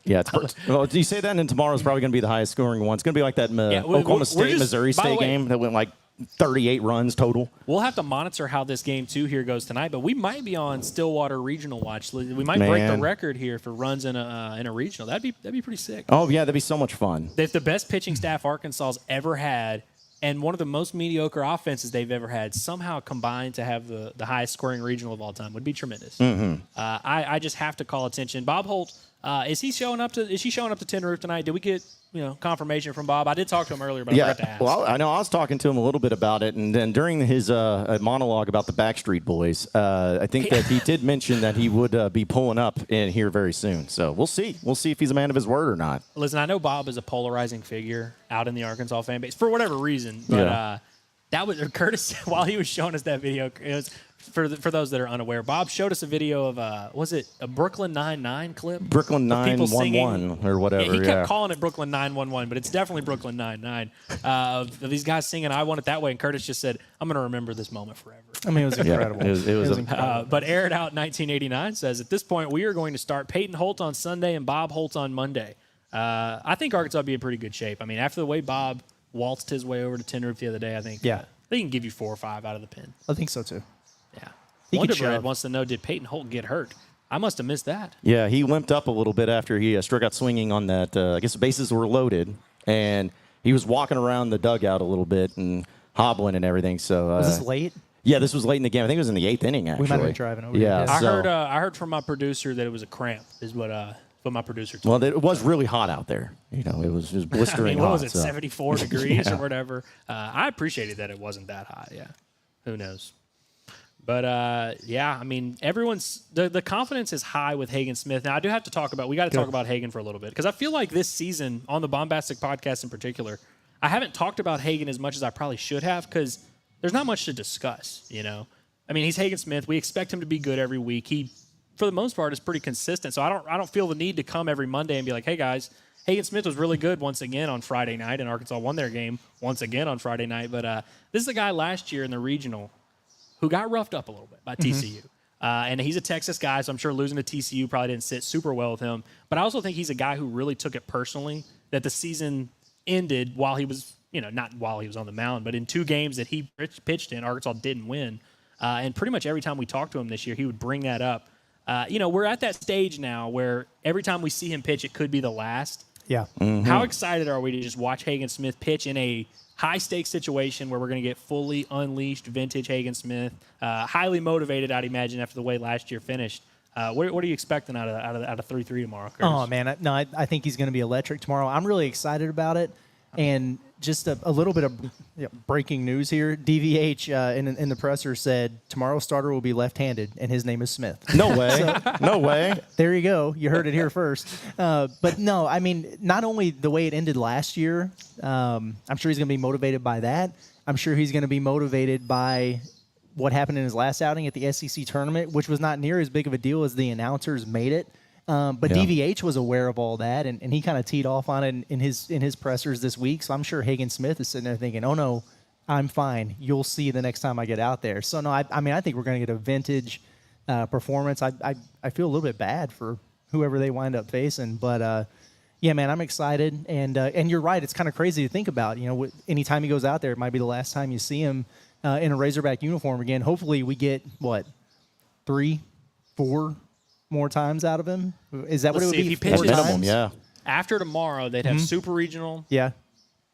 S3: Yeah. Well, do you say that? And then tomorrow's probably going to be the highest scoring one. It's going to be like that Oklahoma State, Missouri State game that went like 38 runs total.
S1: We'll have to monitor how this game 2 here goes tonight, but we might be on Stillwater Regional watch. We might break the record here for runs in a regional. That'd be pretty sick.
S3: Oh yeah, that'd be so much fun.
S1: If the best pitching staff Arkansas's ever had and one of the most mediocre offenses they've ever had somehow combined to have the highest scoring regional of all time would be tremendous. I just have to call attention. Bob Holt, is she showing up to Tin Roof tonight? Did we get confirmation from Bob? I did talk to him earlier, but I forgot to ask.
S3: Well, I know I was talking to him a little bit about it, and then during his monologue about the Backstreet Boys, I think that he did mention that he would be pulling up in here very soon. So we'll see. We'll see if he's a man of his word or not.
S1: Listen, I know Bob is a polarizing figure out in the Arkansas fan base for whatever reason, but that was Curtis while he was showing us that video. It was for those that are unaware, Bob showed us a video of was it a Brooklyn Nine-Nine clip?
S3: Brooklyn 911 or whatever.
S1: Yeah, he kept calling it Brooklyn 911, but it's definitely Brooklyn Nine-Nine. Of these guys singing "I Want It That Way," and Curtis just said, "I'm going to remember this moment forever."
S2: I mean, it was incredible.
S3: It was
S2: incredible.
S1: But Air It Out 1989 says, at this point, we are going to start Peyton Holt on Sunday and Bob Holt on Monday. I think Arkansas will be in pretty good shape. I mean, after the way Bob waltzed his way over to Tin Roof the other day, I think they can give you 4 or 5 out of the pen.
S2: I think so, too.
S1: Yeah.
S2: He
S1: Wonder
S2: could
S1: Bread
S2: shove.
S1: wants to know, did Peyton Holt get hurt? I must have missed that.
S3: Yeah, he limped up a little bit after he struck out swinging on that. I guess the bases were loaded, and he was walking around the dugout a little bit and hobbling and everything. So
S2: Was this late?
S3: Yeah, this was late in the game. I think it was in the 8th inning, actually.
S2: We might have been driving over.
S3: Yeah,
S2: here.
S1: I heard from my producer that it was a cramp, is what my producer told me.
S3: Well, it was really hot out there. You know, it was blistering
S1: I mean, what
S3: hot.
S1: was it,
S3: so.
S1: 74 degrees or whatever? I appreciated that it wasn't that hot, yeah. Who knows? But, yeah, I mean, everyone's – the confidence is high with Hagen Smith. Now, I do have to talk about – we got to talk about Hagen for a little bit because I feel like this season, on the Baumbastic podcast in particular, I haven't talked about Hagen as much as I probably should have because there's not much to discuss, you know. I mean, he's Hagen Smith. We expect him to be good every week. He, for the most part, is pretty consistent. So I don't feel the need to come every Monday and be like, hey, guys, Hagen Smith was really good once again on Friday night, and Arkansas won their game once again on Friday night. But this is a guy last year in the regional who got roughed up a little bit by TCU. And he's a Texas guy, so I'm sure losing to TCU probably didn't sit super well with him. But I also think he's a guy who really took it personally that the season ended while he was, you know, not while he was on the mound, but in 2 games that he pitched in, Arkansas didn't win. And pretty much every time we talked to him this year, he would bring that up. You know, we're at that stage now where every time we see him pitch, it could be the last.
S2: Yeah.
S3: Mm-hmm.
S1: How excited are we to just watch Hagen Smith pitch in a high-stakes situation where we're going to get fully unleashed vintage Hagen Smith, highly motivated, I'd imagine, after the way last year finished. What are you expecting out of 3-3 tomorrow, Curtis?
S2: Oh, man. I think he's going to be electric tomorrow. I'm really excited about it. And just a little bit of breaking news here. DVH in the presser said tomorrow's starter will be left-handed, and his name is Smith.
S3: No way. No way.
S2: There you go. You heard it here first. But no, I mean, not only the way it ended last year, I'm sure he's going to be motivated by that. I'm sure he's going to be motivated by what happened in his last outing at the SEC tournament, which was not near as big of a deal as the announcers made it. But DVH was aware of all that, and he kind of teed off on it in his pressers this week. So I'm sure Hagen Smith is sitting there thinking, oh, no, I'm fine. You'll see the next time I get out there. So, no, I mean, I think we're going to get a vintage performance. I feel a little bit bad for whoever they wind up facing. But, yeah, man, I'm excited. And you're right. It's kind of crazy to think about. You know, anytime he goes out there, it might be the last time you see him in a Razorback uniform again. Hopefully we get, 3, 4 more times out of him? Is that what it would be?
S1: If he
S2: 4
S1: pitches,
S2: times?
S3: Minimum, yeah.
S1: After tomorrow, they'd have Super Regional.
S2: Yeah.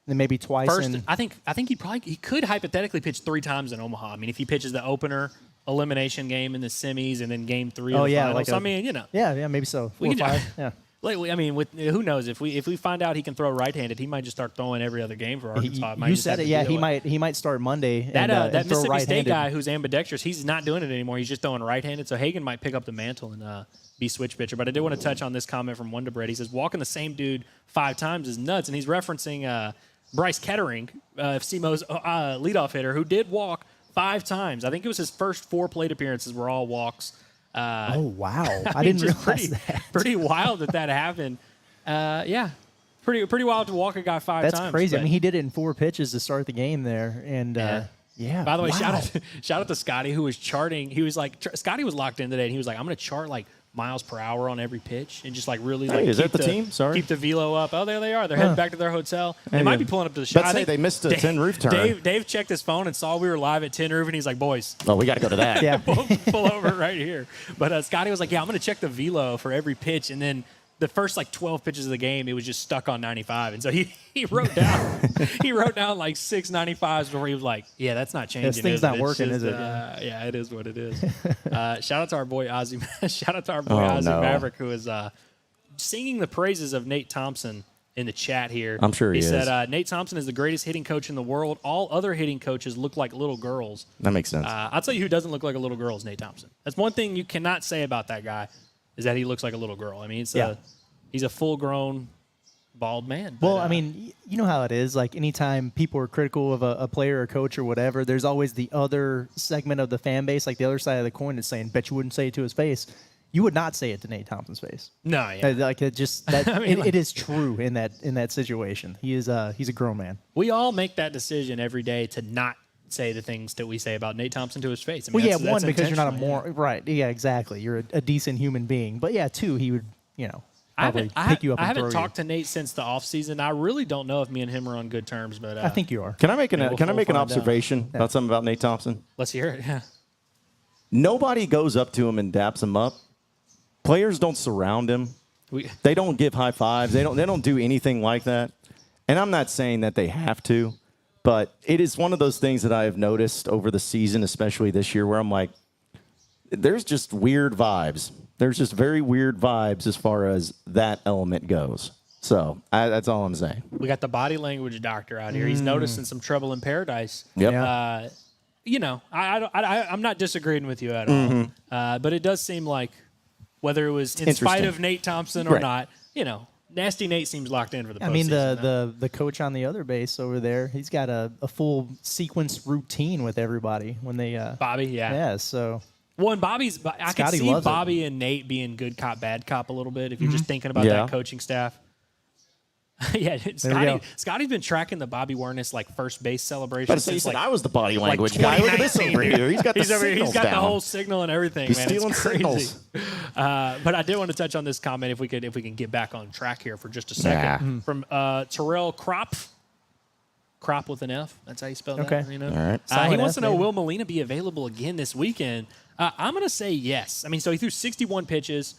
S2: Then maybe twice.
S1: First, I think he could hypothetically pitch 3 times in Omaha. I mean, if he pitches the opener, elimination game in the semis, and then game 3 of the finals. I mean, you know.
S2: Yeah, maybe so. 4
S1: We
S2: or
S1: can-
S2: 5. Yeah.
S1: I mean, who knows? If we find out he can throw right-handed, he might just start throwing every other game for Arkansas.
S2: You said it. Yeah, he might start Monday.
S1: That
S2: and
S1: that
S2: throw
S1: Mississippi State
S2: right-handed.
S1: guy who's ambidextrous, he's not doing it anymore. He's just throwing right-handed. So Hagen might pick up the mantle and be switch pitcher. But I did want to touch on this comment from Wonder Bread. He says walking the same dude 5 times is nuts, and he's referencing Bryce Kettering, SEMO's leadoff hitter, who did walk 5 times. I think it was his first 4 plate appearances were all walks.
S2: Oh wow! I didn't realize that.
S1: Pretty wild that happened. Yeah, pretty wild to walk a guy 5 times.
S2: That's crazy. I
S1: but-
S2: mean, he did it in 4 pitches to start the game there, and yeah.
S1: By the way,
S2: wow.
S1: shout out to Scotty who was charting. He was like, Scotty was locked in today, and he was like, I'm going to chart like miles per hour on every pitch and just like really like
S3: is
S1: keep
S3: that the team? Sorry.
S1: keep the velo up. Oh, there they are. They're heading back to their hotel. They might be pulling up to the shot.
S3: Let's say they missed a Tin Roof turn.
S1: Dave checked his phone and saw we were live at Tin Roof, and he's like, boys,
S3: Oh, we got to go to that.
S2: Yeah.
S1: pull over right here. But Scotty was like, yeah, I'm going to check the velo for every pitch, and then the first like 12 pitches of the game, it was just stuck on 95, and so he wrote down like 6 95s where he was like, yeah, that's not changing.
S2: This thing's
S1: is it?
S2: not
S1: It's
S2: working,
S1: just,
S2: is it?
S1: Yeah, it is what it is. Shout out to our boy Ozzy. Ozzy
S3: no.
S1: Maverick, who is singing the praises of Nate Thompson in the chat here.
S3: I'm sure he is.
S1: said Nate Thompson is the greatest hitting coach in the world. All other hitting coaches look like little girls.
S3: That makes sense.
S1: I'll tell you who doesn't look like a little girl is Nate Thompson. That's one thing you cannot say about that guy is that he looks like a little girl. I mean, he's a full-grown bald man.
S2: Well, I mean, you know how it is. Like, anytime people are critical of a player or coach or whatever, there's always the other segment of the fan base, like the other side of the coin, is saying, bet you wouldn't say it to his face. You would not say it to Nate Thompson's face.
S1: No, yeah.
S2: Like, it just, that, I mean, it is true in that situation. He's a grown man.
S1: We all make that decision every day to not say the things that we say about Nate Thompson to his face. I mean,
S2: Well, yeah,
S1: that's
S2: one, because you're not a
S1: intentional,
S2: moron. Right. Yeah, exactly. You're a decent human being. But yeah, two, he would, probably pick you up and
S1: I haven't
S2: throw
S1: talked to Nate since the offseason. I really don't know if me and him are on good terms, but
S2: I think you are.
S3: Can I make an
S1: we'll
S3: an
S1: find
S3: observation about something about Nate Thompson?
S1: let's hear it. Yeah.
S3: Nobody goes up to him and daps him up. Players don't surround him. They don't give high fives. They don't do anything like that. And I'm not saying that they have to, but it is one of those things that I have noticed over the season, especially this year, where I'm like, there's just weird vibes. There's just very weird vibes as far as that element goes. So that's all I'm saying.
S1: We got the body language doctor out here. He's noticing some trouble in paradise.
S3: Yep.
S1: I'm not disagreeing with you at all. But it does seem like, whether it was in spite of Nate Thompson or not, Nasty Nate seems locked in for the postseason.
S2: I mean, the coach on the other base over there, he's got a full sequence routine with everybody when they
S1: Bobby, yeah.
S2: Yeah, so
S1: Well, and I can see Bobby and Nate being good cop, bad cop a little bit if you're just thinking about that coaching staff. Yeah, Scotty's been tracking the Bobby Wernis first base celebration.
S3: But since I was the body language guy. Look at this over here. He's got the signals
S1: He's got
S3: down.
S1: the whole signal and everything.
S3: He's
S1: man.
S3: stealing
S1: it's crazy.
S3: signals.
S1: But I did want to touch on this comment if we can get back on track here for just a second. From Terrell Kropf. Kropf with an F. That's how you spell that.
S2: Okay.
S3: All right.
S1: He wants to know, will Molina be available again this weekend? I'm going to say yes. I mean, so he threw 61 pitches.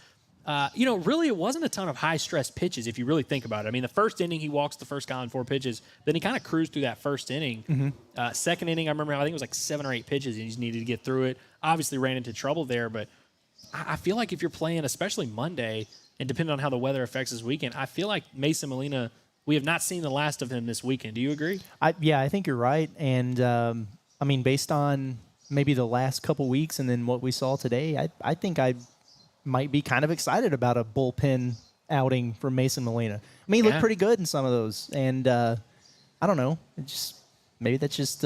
S1: Really, it wasn't a ton of high-stress pitches if you really think about it. I mean, the first inning, he walks the first guy on 4 pitches. Then he kind of cruised through that first inning. Second inning, I remember, I think it was 7 or 8 pitches, and he just needed to get through it. Obviously ran into trouble there, but I feel like if you're playing, especially Monday, and depending on how the weather affects this weekend, I feel like Mason Molina, we have not seen the last of him this weekend. Do you agree?
S2: I think you're right. And, I mean, based on maybe the last couple weeks and then what we saw today, I think I might be kind of excited about a bullpen outing for Mason Molina. I mean, he looked pretty good in some of those, and I don't know. Maybe it's just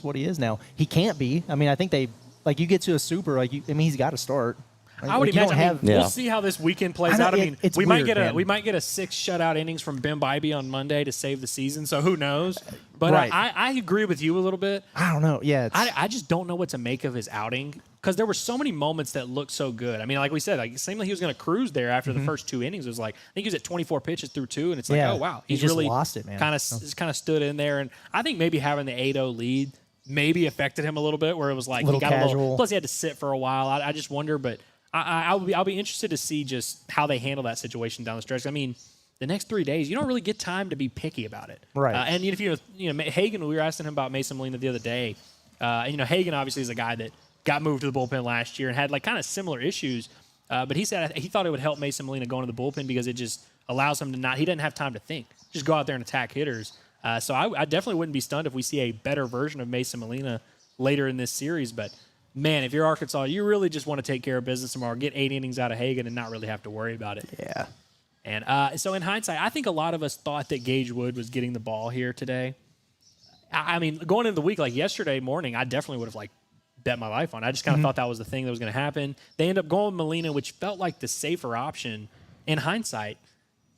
S2: what he is now. He can't be. I mean, I think you get to a super, he's got to start.
S1: I would imagine. We'll see how this weekend plays out. I mean, we might get a 6 shutout innings from Ben Bybee on Monday to save the season. So who knows? But I agree with you a little bit.
S2: I don't know. Yeah,
S1: I just don't know what to make of his outing because there were so many moments that looked so good. I mean, like we said, it seemed like he was going to cruise there after the first 2 innings. It was I think he was at 24 pitches through 2, and it's oh wow,
S2: he just really lost it, man.
S1: Kind of stood in there, and I think maybe having the 8-0 lead maybe affected him a little bit, where it was he got
S2: casual.
S1: a little. Plus, he had to sit for a while. I just wonder, but. I'll be interested to see just how they handle that situation down the stretch. I mean, the next 3 days, you don't really get time to be picky about it,
S2: right?
S1: And if Hagen, we were asking him about Mason Molina the other day. Hagen obviously is a guy that got moved to the bullpen last year and had kind of similar issues. But he said he thought it would help Mason Molina go into the bullpen because it just allows him to he doesn't have time to think, just go out there and attack hitters. So I definitely wouldn't be stunned if we see a better version of Mason Molina later in this series, but. Man, if you're Arkansas, you really just want to take care of business tomorrow, get 8 innings out of Hagen and not really have to worry about it.
S2: Yeah.
S1: And so in hindsight, I think a lot of us thought that Gage Wood was getting the ball here today. I mean, going into the week, yesterday morning, I definitely would have bet my life on it. I just kind of thought that was the thing that was going to happen. They end up going with Molina, which felt like the safer option in hindsight.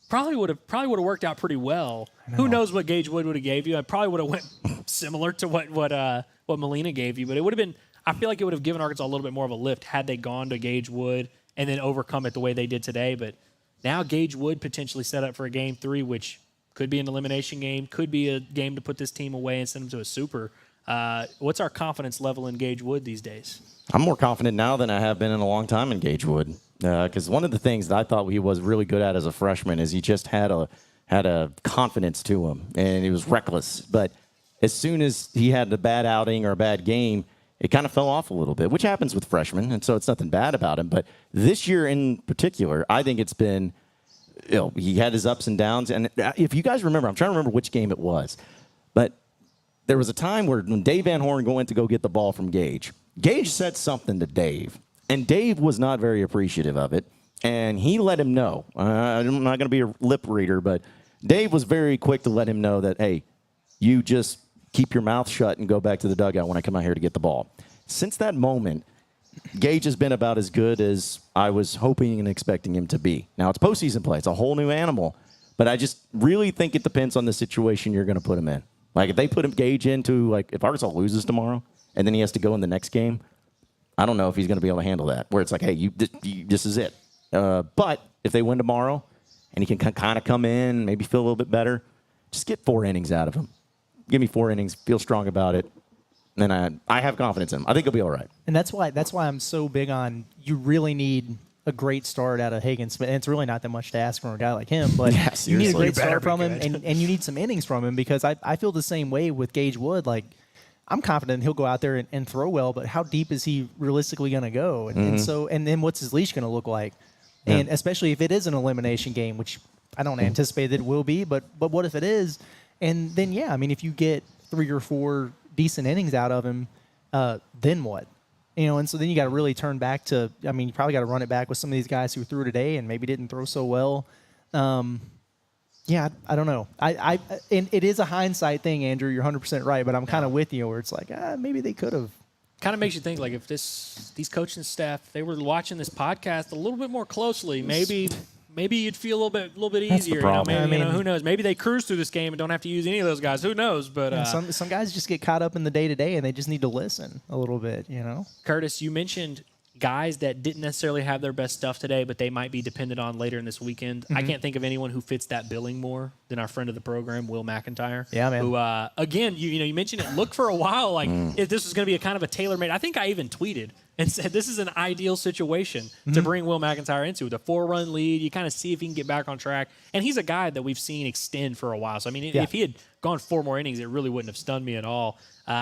S1: Probably would have worked out pretty well. Who knows what Gage Wood would have gave you? I probably would have went similar to what Molina gave you, but it would have been I feel like it would have given Arkansas a little bit more of a lift had they gone to Gage Wood and then overcome it the way they did today. But now Gage Wood potentially set up for a Game 3, which could be an elimination game, could be a game to put this team away and send them to a super. What's our confidence level in Gage Wood these days?
S3: I'm more confident now than I have been in a long time in Gage Wood. Because one of the things that I thought he was really good at as a freshman is he just had a confidence to him, and he was reckless. But as soon as he had a bad outing or a bad game, it kind of fell off a little bit, which happens with freshmen, and so it's nothing bad about him. But this year in particular, I think it's been, he had his ups and downs. And if you guys remember, I'm trying to remember which game it was, but there was a time when Dave Van Horn went to go get the ball from Gage. Gage said something to Dave, and Dave was not very appreciative of it, and he let him know. I'm not going to be a lip reader, but Dave was very quick to let him know that, hey, you just keep your mouth shut and go back to the dugout when I come out here to get the ball. Since that moment, Gage has been about as good as I was hoping and expecting him to be. Now, it's postseason play. It's a whole new animal. But I just really think it depends on the situation you're going to put him in. Like, if they put him Gage into, like, if Arkansas loses tomorrow and then he has to go in the next game, I don't know if he's going to be able to handle that, where it's like, hey, this is it. But if they win tomorrow and he can kind of come in, maybe feel a little bit better, just get 4 innings out of him. Give me 4 innings, feel strong about it, and I have confidence in him. I think he'll be all right.
S2: And that's why I'm so big on you really need a great start out of Hagen Smith. And it's really not that much to ask from a guy like him, but
S3: Yeah,
S2: you need a great
S1: You better
S2: start from
S1: be
S2: him,
S1: good.
S2: and you need some innings from him because I feel the same way with Gage Wood. Like, I'm confident he'll go out there and throw well, but how deep is he realistically going to go? And then what's his leash going to look like? And especially if it is an elimination game, which I don't anticipate that it will be, but what if it is? And then, yeah, I mean, if you get 3 or 4 decent innings out of him, then what? And so then you got to really turn back to, I mean, you probably got to run it back with some of these guys who threw today and maybe didn't throw so well. Yeah, I don't know. And it is a hindsight thing, Andrew. You're 100% right, but I'm kind of with you where it's like, maybe they could have.
S1: Kind of makes you think, like, if these coaching staff, they were watching this podcast a little bit more closely, maybe you'd feel a little bit
S3: That's the
S1: easier.
S3: problem.
S1: Maybe, who knows? Maybe they cruise through this game and don't have to use any of those guys. Who knows? But
S2: Some guys just get caught up in the day-to-day, and they just need to listen a little bit,
S1: Curtis, you mentioned guys that didn't necessarily have their best stuff today, but they might be dependent on later in this weekend. I can't think of anyone who fits that billing more than our friend of the program, Will McIntyre.
S2: Yeah, man.
S1: Who, again, you mentioned it. Look for a while like if this was going to be a kind of a tailor-made. I think I even tweeted and said this is an ideal situation to bring Will McIntyre into. With a 4-run lead, you kind of see if he can get back on track. And he's a guy that we've seen extend for a while. So, I mean, if he had gone 4 more innings, it really wouldn't have stunned me at all.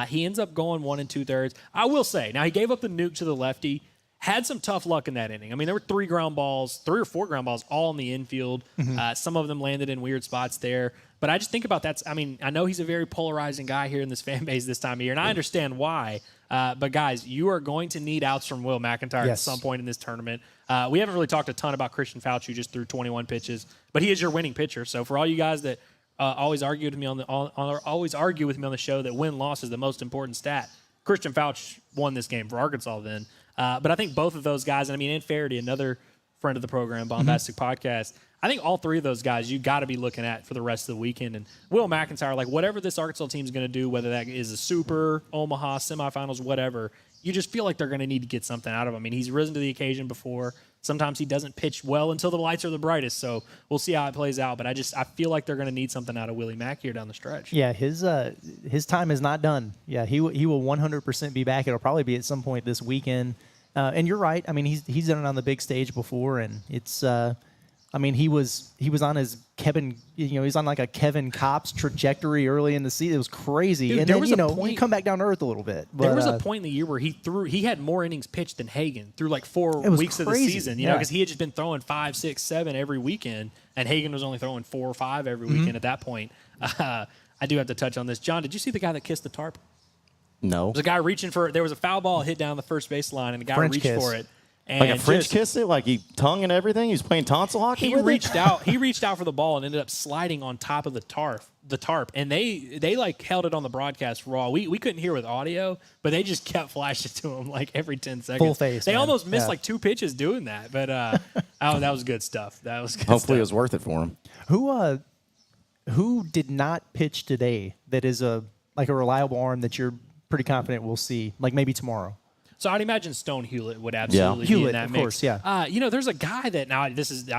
S1: He ends up going 1 2/3. I will say, now he gave up the nuke to the lefty. Had some tough luck in that inning. I mean, there were 3 or 4 ground balls all in the infield. Some of them landed in weird spots there. But I just think about that. I mean, I know he's a very polarizing guy here in this fan base this time of year, and I understand why. But, guys, you are going to need outs from Will McIntyre at some point in this tournament. We haven't really talked a ton about Christian Fouch, who just threw 21 pitches. But he is your winning pitcher. So for all you guys that always argue with me on the show that win-loss is the most important stat, Christian Fouch won this game for Arkansas then. But I think both of those guys, and I mean, and Faraday, another friend of the program, Baumbastic Podcast, I think all 3 of those guys you got to be looking at for the rest of the weekend. And Will McIntyre, like whatever this Arkansas team is going to do, whether that is a Super, Omaha, semifinals, whatever, you just feel like they're going to need to get something out of him. I mean, he's risen to the occasion before. Sometimes he doesn't pitch well until the lights are the brightest. So we'll see how it plays out. But I feel like they're going to need something out of Willie Mack here down the stretch.
S2: Yeah, his time is not done. Yeah, he will 100% be back. It'll probably be at some point this weekend. And you're right. I mean, he's done it on the big stage before, and it's. I mean, he was on his he's on like a Kevin Kopps trajectory early in the season. It was crazy.
S1: Dude,
S2: and
S1: there
S2: then,
S1: was a point,
S2: you come back down to earth a little bit. But,
S1: there was a point in the year where he had more innings pitched than Hagen through like 4 weeks of the season, because he had just been throwing 5, 6, 7 every weekend, and Hagen was only throwing 4 or 5 every weekend at that point. I do have to touch on this. John, did you see the guy that kissed the tarp?
S3: No.
S1: There was a guy reaching for it. There was a foul ball hit down the first baseline, and the guy reached for it. And
S3: like a French kiss it? Like he tongue and everything? He was playing tonsil hockey with
S1: reached out. He reached out for the ball and ended up sliding on top of the tarp. And they like held it on the broadcast raw. We couldn't hear with audio, but they just kept flashing to him like every 10 seconds.
S2: Full face.
S1: They
S2: man.
S1: almost missed like 2 pitches doing that. But that was good stuff. That was good
S3: Hopefully
S1: stuff.
S3: it was worth it for him.
S2: Who did not pitch today that is a reliable arm that you're pretty confident we'll see, like maybe tomorrow?
S1: So I'd imagine Stone Hewlett would absolutely be in that
S2: of
S1: mix.
S2: Course, yeah.
S1: There's a guy that I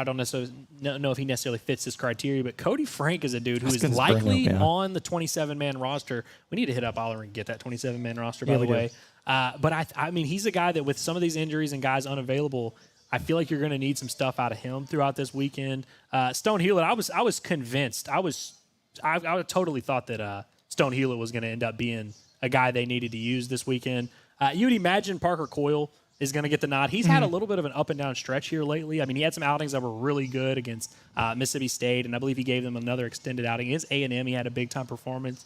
S1: don't necessarily know if he necessarily fits this criteria, but Cody Frank is a dude who is likely on the 27-man roster. We need to hit up Aller and get that 27-man roster, by the way. But I mean, he's a guy that with some of these injuries and guys unavailable, I feel like you're going to need some stuff out of him throughout this weekend. Stone Hewlett, I was convinced. I totally thought that Stone Hewlett was going to end up being a guy they needed to use this weekend. You would imagine Parker Coyle is going to get the nod. He's had a little bit of an up and down stretch here lately. I mean, he had some outings that were really good against Mississippi State, and I believe he gave them another extended outing. Against A&M, he had a big-time performance.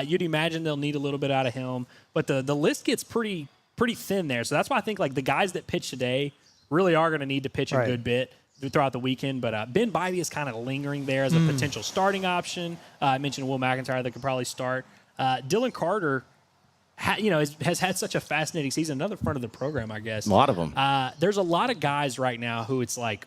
S1: You'd imagine they'll need a little bit out of him, but the list gets pretty thin there. So that's why I think like the guys that pitch today really are going to need to pitch a good bit. throughout the weekend. But Ben Bybee is kind of lingering there as a potential starting option. I mentioned Will McIntyre that could probably start. Dylan Carter, has had such a fascinating season. Another friend of the program, I guess.
S3: A lot of them.
S1: There's a lot of guys right now who it's like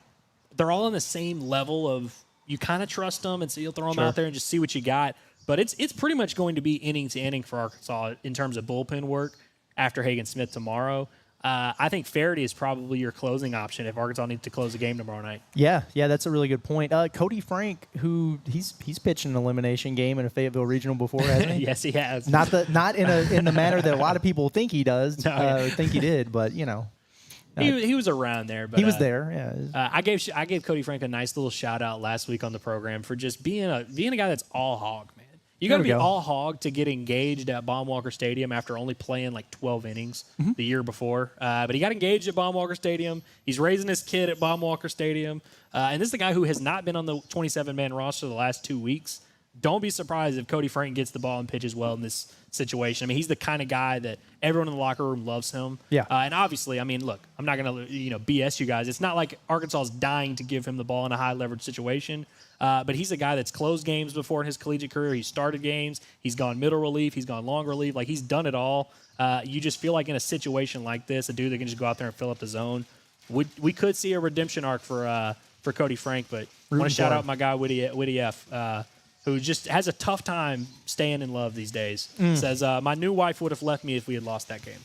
S1: they're all on the same level of you kind of trust them, and so you'll throw them out there and just see what you got. But it's pretty much going to be inning to inning for Arkansas in terms of bullpen work after Hagen Smith tomorrow. I think Faraday is probably your closing option if Arkansas needs to close the game tomorrow night.
S2: Yeah, that's a really good point. Cody Frank, who he's pitched an elimination game in a Fayetteville Regional before, hasn't he?
S1: Yes, he has.
S2: Not in the manner that a lot of people think he does, think he did, but
S1: he was around there. But
S2: he was there. Yeah,
S1: I gave Cody Frank a nice little shout out last week on the program for just being a guy that's all hog, man. You got to be all hog to get engaged at Baum-Walker Stadium after only playing like 12 innings the year before. But he got engaged at Baum-Walker Stadium. He's raising his kid at Baum-Walker Stadium. And this is the guy who has not been on the 27-man roster the last 2 weeks. Don't be surprised if Cody Frank gets the ball and pitches well in this situation. I mean, he's the kind of guy that everyone in the locker room loves him.
S2: Yeah.
S1: And obviously, I mean, look, I'm not going to BS you guys. It's not like Arkansas is dying to give him the ball in a high-leverage situation. But he's a guy that's closed games before in his collegiate career. He started games. He's gone middle relief. He's gone long relief. Like, he's done it all. You just feel like in a situation like this, a dude that can just go out there and fill up the zone. We could see a redemption arc for Cody Frank, but I want to shout out my guy, Whitty F., who just has a tough time staying in love these days. Says, my new wife would have left me if we had lost that game.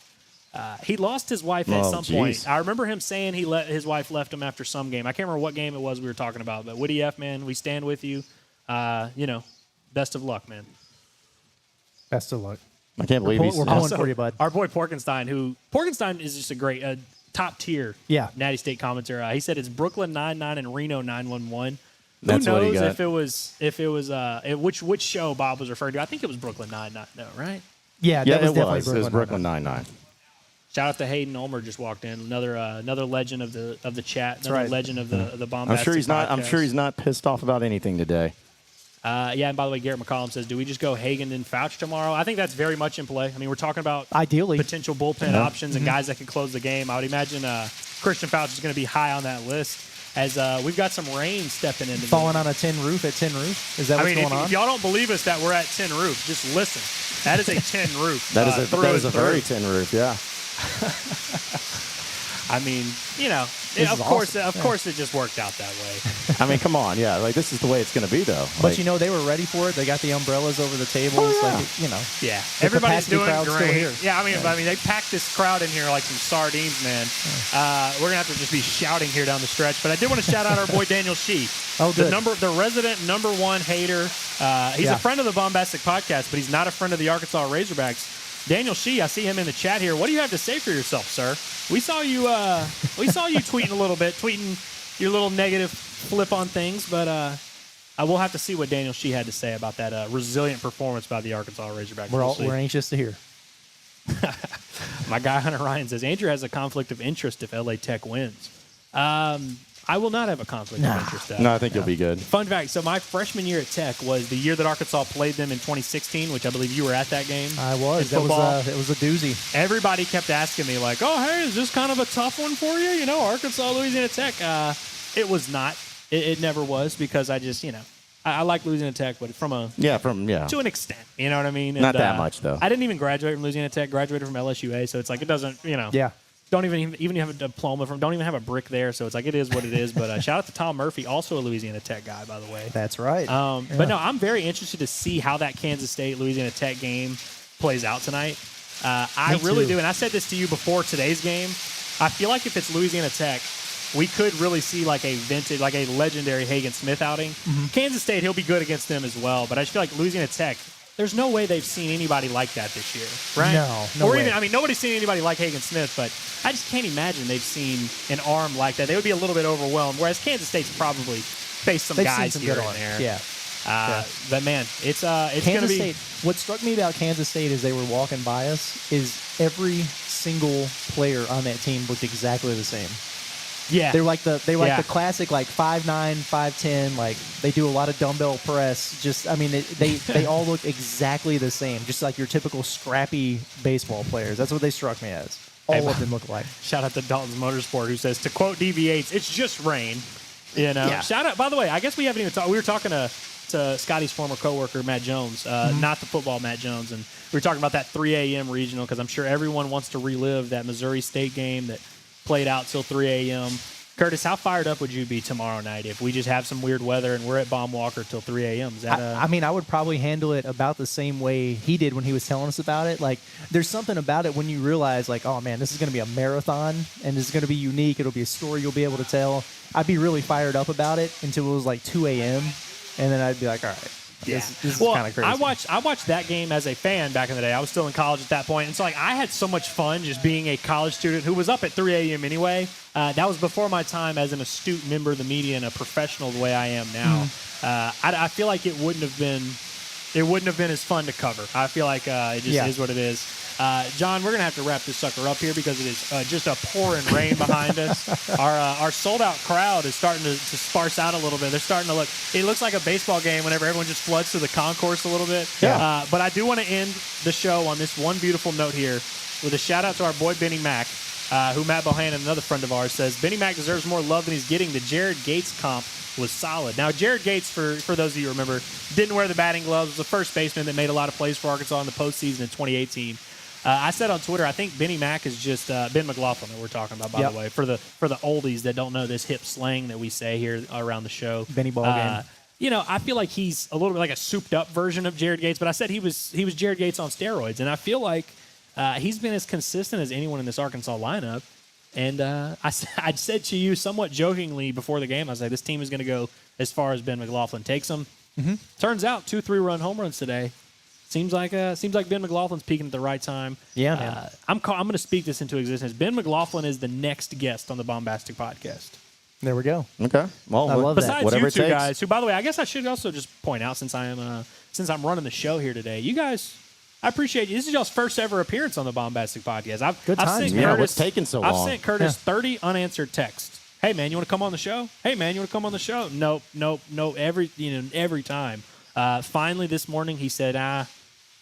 S1: He lost his wife at some point. I remember him saying his wife left him after some game. I can't remember what game it was we were talking about, but Whitty F., man, we stand with you. Best of luck, man.
S2: Best of luck.
S3: I can't believe he's
S2: we're pulling for you, bud.
S1: Our boy Porkenstein is just a great top tier Natty State commentator. He said it's Brooklyn 99 and Reno 911.
S3: That's
S1: Who
S3: what he
S1: knows
S3: got.
S1: if it was which show Bob was referring to? I think it was Brooklyn 99. No, right?
S2: Yeah,
S3: it
S2: definitely
S3: was Brooklyn Nine-Nine.
S1: Shout out to Hayden Ulmer, just walked in. Another legend of the chat. Another legend of the Baumbastic
S3: I'm sure he's not pissed off about anything today.
S1: And by the way, Garrett McCollum says, do we just go Hagen and Fouch tomorrow? I think that's very much in play. I mean, we're talking about
S2: ideally
S1: potential bullpen options and guys that could close the game. I would imagine Christian Fouch is going to be high on that list as we've got some rain stepping into
S2: falling on a tin roof at Tin Roof. Is that what's going on?
S1: If y'all don't believe us that we're at Tin Roof, just listen. That is a tin roof.
S3: That is a very tin roof, yeah.
S1: I mean, of course it just worked out that way.
S3: I mean, come on, yeah. Like, this is the way it's going to be, though.
S2: But they were ready for it. They got the umbrellas over the tables.
S1: Yeah,
S2: the
S1: everybody's
S2: capacity
S1: doing
S2: crowd's still
S1: great.
S2: here.
S1: Yeah, I mean, they packed this crowd in here like some sardines, man. We're gonna have to just be shouting here down the stretch. But I did want to shout out our boy Daniel Shee.
S2: Oh, good.
S1: The resident #1 hater. He's a friend of the Baumbastic podcast, but he's not a friend of the Arkansas Razorbacks. Daniel Shee, I see him in the chat here. What do you have to say for yourself, sir? We saw you tweeting a little bit, tweeting your little negative flip on things, but I will have to see what Daniel Shee had to say about that resilient performance by the Arkansas Razorbacks.
S2: We're anxious to hear.
S1: My guy Hunter Ryan says Andrew has a conflict of interest if LA Tech wins. I will not have a conflict of interest.
S3: No, I think you'll be good.
S1: Fun fact, so my freshman year at Tech was the year that Arkansas played them in 2016, which I believe you were at that game.
S2: I was. It was a doozy.
S1: Everybody kept asking me, like, oh, hey, is this kind of a tough one for you? Arkansas, Louisiana Tech. It was not. It never was because I just, I like Louisiana Tech, but to an extent. You know what I mean? And,
S3: not that much, though.
S1: I didn't even graduate from Louisiana Tech. Graduated from LSUA, so it's like it doesn't,
S2: Yeah.
S1: Don't even have a diploma from. Don't even have a brick there, so it's like it is what it is. But shout out to Tom Murphy, also a Louisiana Tech guy, by the way.
S2: That's right.
S1: But no, I'm very interested to see how that Kansas State Louisiana Tech game plays out tonight. I really do, and I said this to you before today's game. I feel like if it's Louisiana Tech, we could really see like a vintage, like a legendary Hagen Smith outing. Kansas State, he'll be good against them as well. But I just feel like Louisiana Tech. There's no way they've seen anybody like that this year, right?
S2: No way.
S1: Even, nobody's seen anybody like Hagen Smith, but I just can't imagine they've seen an arm like that. They would be a little bit overwhelmed, whereas Kansas State's probably faced some guys here and there.
S2: Yeah.
S1: But, man, it's going to be...
S2: What struck me about Kansas State as they were walking by us is every single player on that team looked exactly the same.
S1: Yeah.
S2: They're like the classic 5'9", 5'10", like they do a lot of dumbbell press. They all look exactly the same, just like your typical scrappy baseball players. That's what they struck me as. All of them look alike.
S1: Shout out to Dalton's Motorsport who says, to quote DV8, it's just rain. Shout out. By the way, I guess we haven't even talked. We were talking to Scotty's former coworker, Matt Jones, not the football Matt Jones, and we were talking about that 3 a.m. regional because I'm sure everyone wants to relive that Missouri State game that played out till 3 a.m. Curtis, how fired up would you be tomorrow night if we just have some weird weather and we're at Baum-Walker till 3 a.m.? Is that
S2: I mean, I would probably handle it about the same way he did when he was telling us about it. Like, there's something about it when you realize, like, oh, man, this is going to be a marathon, and this is going to be unique. It'll be a story you'll be able to tell. I'd be really fired up about it until it was like 2 a.m., and then I'd be like, all right. This is kind of crazy.
S1: I watched that game as a fan back in the day. I was still in college at that point. And so, like, I had so much fun just being a college student who was up at 3 a.m. anyway. That was before my time as an astute member of the media and a professional the way I am now. I feel like it wouldn't have been as fun to cover. I feel like it just is what it is. John, we're going to have to wrap this sucker up here because it is just a pouring rain behind us. Our sold-out crowd is starting to sparse out a little bit. They're starting to it looks like a baseball game whenever everyone just floods to the concourse a little bit.
S3: Yeah.
S1: But I do want to end the show on this one beautiful note here with a shout-out to our boy Benny Mack, who Matt Bohannon, another friend of ours, says, Benny Mack deserves more love than he's getting. The Jared Gates comp was solid. Now, Jared Gates, for those of you who remember, didn't wear the batting gloves, was the first baseman that made a lot of plays for Arkansas in the postseason in 2018. I said on Twitter, I think Benny Mack is just Ben McLaughlin that we're talking about, by the way, for the oldies that don't know this hip slang that we say here around the show.
S2: Benny Ballgame.
S1: I feel like he's a little bit like a souped-up version of Jared Gates, but I said he was Jared Gates on steroids, and I feel like he's been as consistent as anyone in this Arkansas lineup. And I said to you somewhat jokingly before the game, I was like, this team is going to go as far as Ben McLaughlin takes them. Mm-hmm. Turns out 2 3-run home runs today. Seems like Ben McLaughlin's peaking at the right time.
S2: Yeah.
S1: I'm going to speak this into existence. Ben McLaughlin is the next guest on the Baumbastic podcast.
S2: There we go.
S3: Okay. Well,
S2: I love that.
S1: Besides
S3: whatever
S1: you
S3: it
S1: two
S3: takes.
S1: guys, who, by the way, I guess I should also just point out since I'm running the show here today, you guys, I appreciate you. This is y'all's first ever appearance on the Baumbastic podcast.
S2: Good times.
S3: What's taking so long?
S1: I've sent Curtis 30 unanswered texts. Hey man, you want to come on the show? Hey man, you want to come on the show? Nope. Every time. Finally this morning he said,